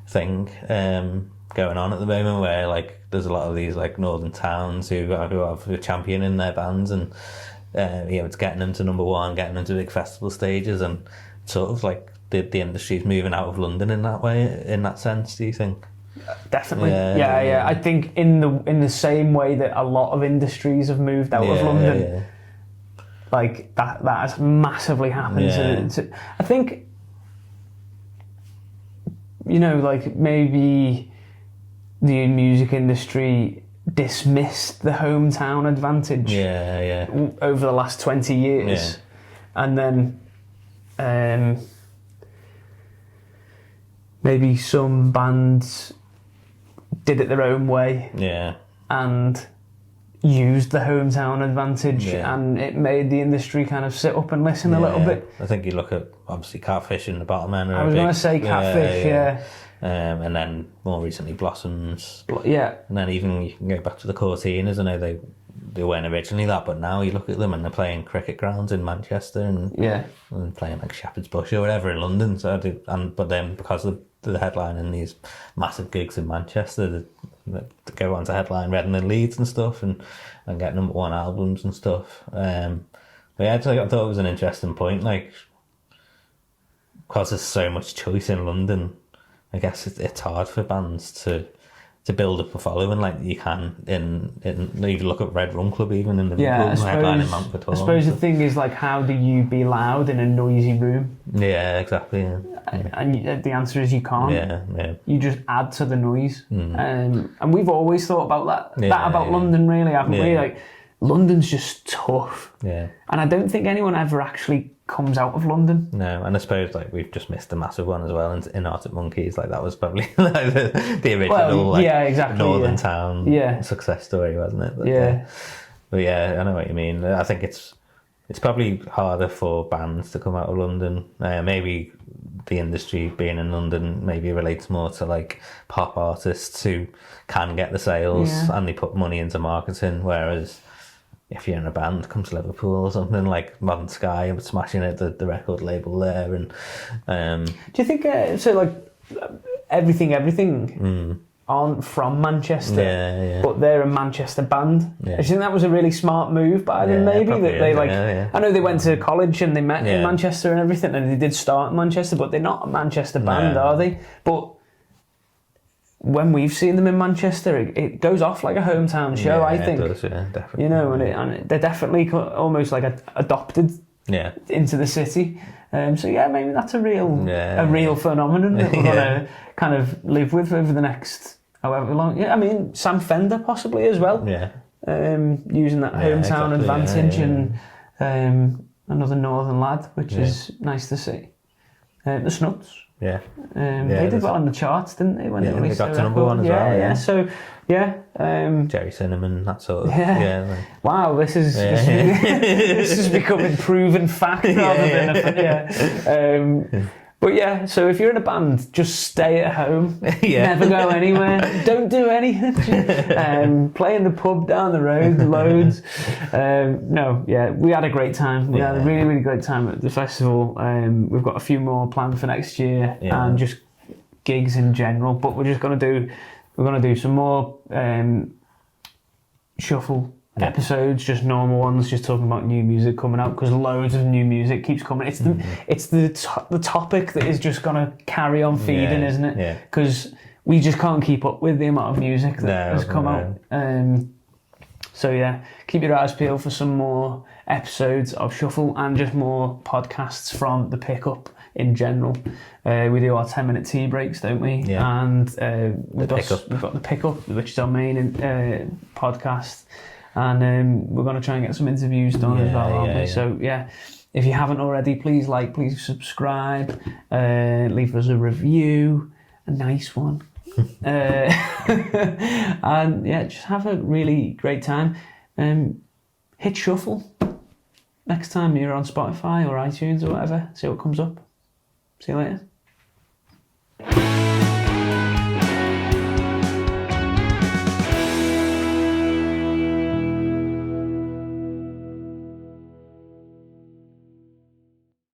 thing going on at the moment where like there's a lot of these like northern towns who have a champion in their bands, and it's getting them to number one, getting them to big festival stages, and sort of like the industry's moving out of London in that way, in that sense, do you think? Definitely. Yeah. I think in the same way that a lot of industries have moved out of London, like that has massively happened. I think, like maybe the music industry dismissed the hometown advantage over the last 20 years. And then maybe some bands did it their own way and used the hometown advantage, and it made the industry kind of sit up and listen a little bit. I think you look at, obviously, Catfish and the Bottlemen. I was going to say Catfish, and then more recently Blossoms. Yeah. And then even you can go back to the Cortinas. I know they weren't originally that, but now you look at them and they're playing cricket grounds in Manchester and playing like Shepherd's Bush or whatever in London. So but then because of the headline and these massive gigs in Manchester, they go on to headline Reading and Leeds and stuff, and get number one albums and stuff. But I thought it was an interesting point, like, because there's so much choice in London, I guess it's hard for bands to build up a following like you can in you look at Rum Club even in Liverpool, headlining Montfort. I suppose the thing is, like, how do you be loud in a noisy room? Yeah, exactly. And the answer is you can't. Yeah. You just add to the noise. And we've always thought about that about London, really, haven't we? Like, London's just tough. Yeah. And I don't think anyone ever actually comes out of London. No, and I suppose like we've just missed a massive one as well in Arctic Monkeys. Like that was probably like the original Northern Town success story, wasn't it? But I know what you mean. I think it's probably harder for bands to come out of London. Maybe the industry being in London maybe relates more to like pop artists who can get the sales and they put money into marketing, whereas if you're in a band, come to Liverpool or something like Modern Sky, and smashing it, the record label there. And do you think everything aren't from Manchester, but they're a Manchester band? Do you think that was a really smart move by them? Maybe that they I know they went to college and they met in Manchester and everything, and they did start in Manchester, but they're not a Manchester band, are they? But when we've seen them in Manchester, it goes off like a hometown show, I think. It does, definitely. And they're definitely almost like adopted into the city. So maybe that's a real phenomenon that we're going to kind of live with over the next however long. Yeah, I mean, Sam Fender possibly as well. Yeah. Using that hometown advantage and another northern lad, which is nice to see. The Snuts. Yeah. They did well on the charts, didn't they? When they got to number one as well. Yeah. So, Jerry Cinnamon, that sort of. Wow, this is this is becoming proven fact rather than a But so if you're in a band, just stay at home. Never go anywhere. Don't do anything. Play in the pub down the road loads. We had a great time. We had a really, really great time at the festival. We've got a few more planned for next year, and just gigs in general, but we're gonna do some more shuffle episodes, just normal ones, just talking about new music coming out, because loads of new music keeps coming. It's the topic that is just gonna carry on feeding, isn't it? Yeah. Because we just can't keep up with the amount of music that has come out. So yeah, keep your eyes peeled for some more episodes of Shuffle and just more podcasts from the Pickup in general. We do our 10-minute tea breaks, don't we? Yeah. And we've got the Pickup, which is our main podcast. And we're going to try and get some interviews done as well, aren't we? Yeah. So yeah, if you haven't already, please subscribe, leave us a review, a nice one. And yeah, just have a really great time. Hit shuffle next time you're on Spotify or iTunes or whatever. See what comes up. See you later.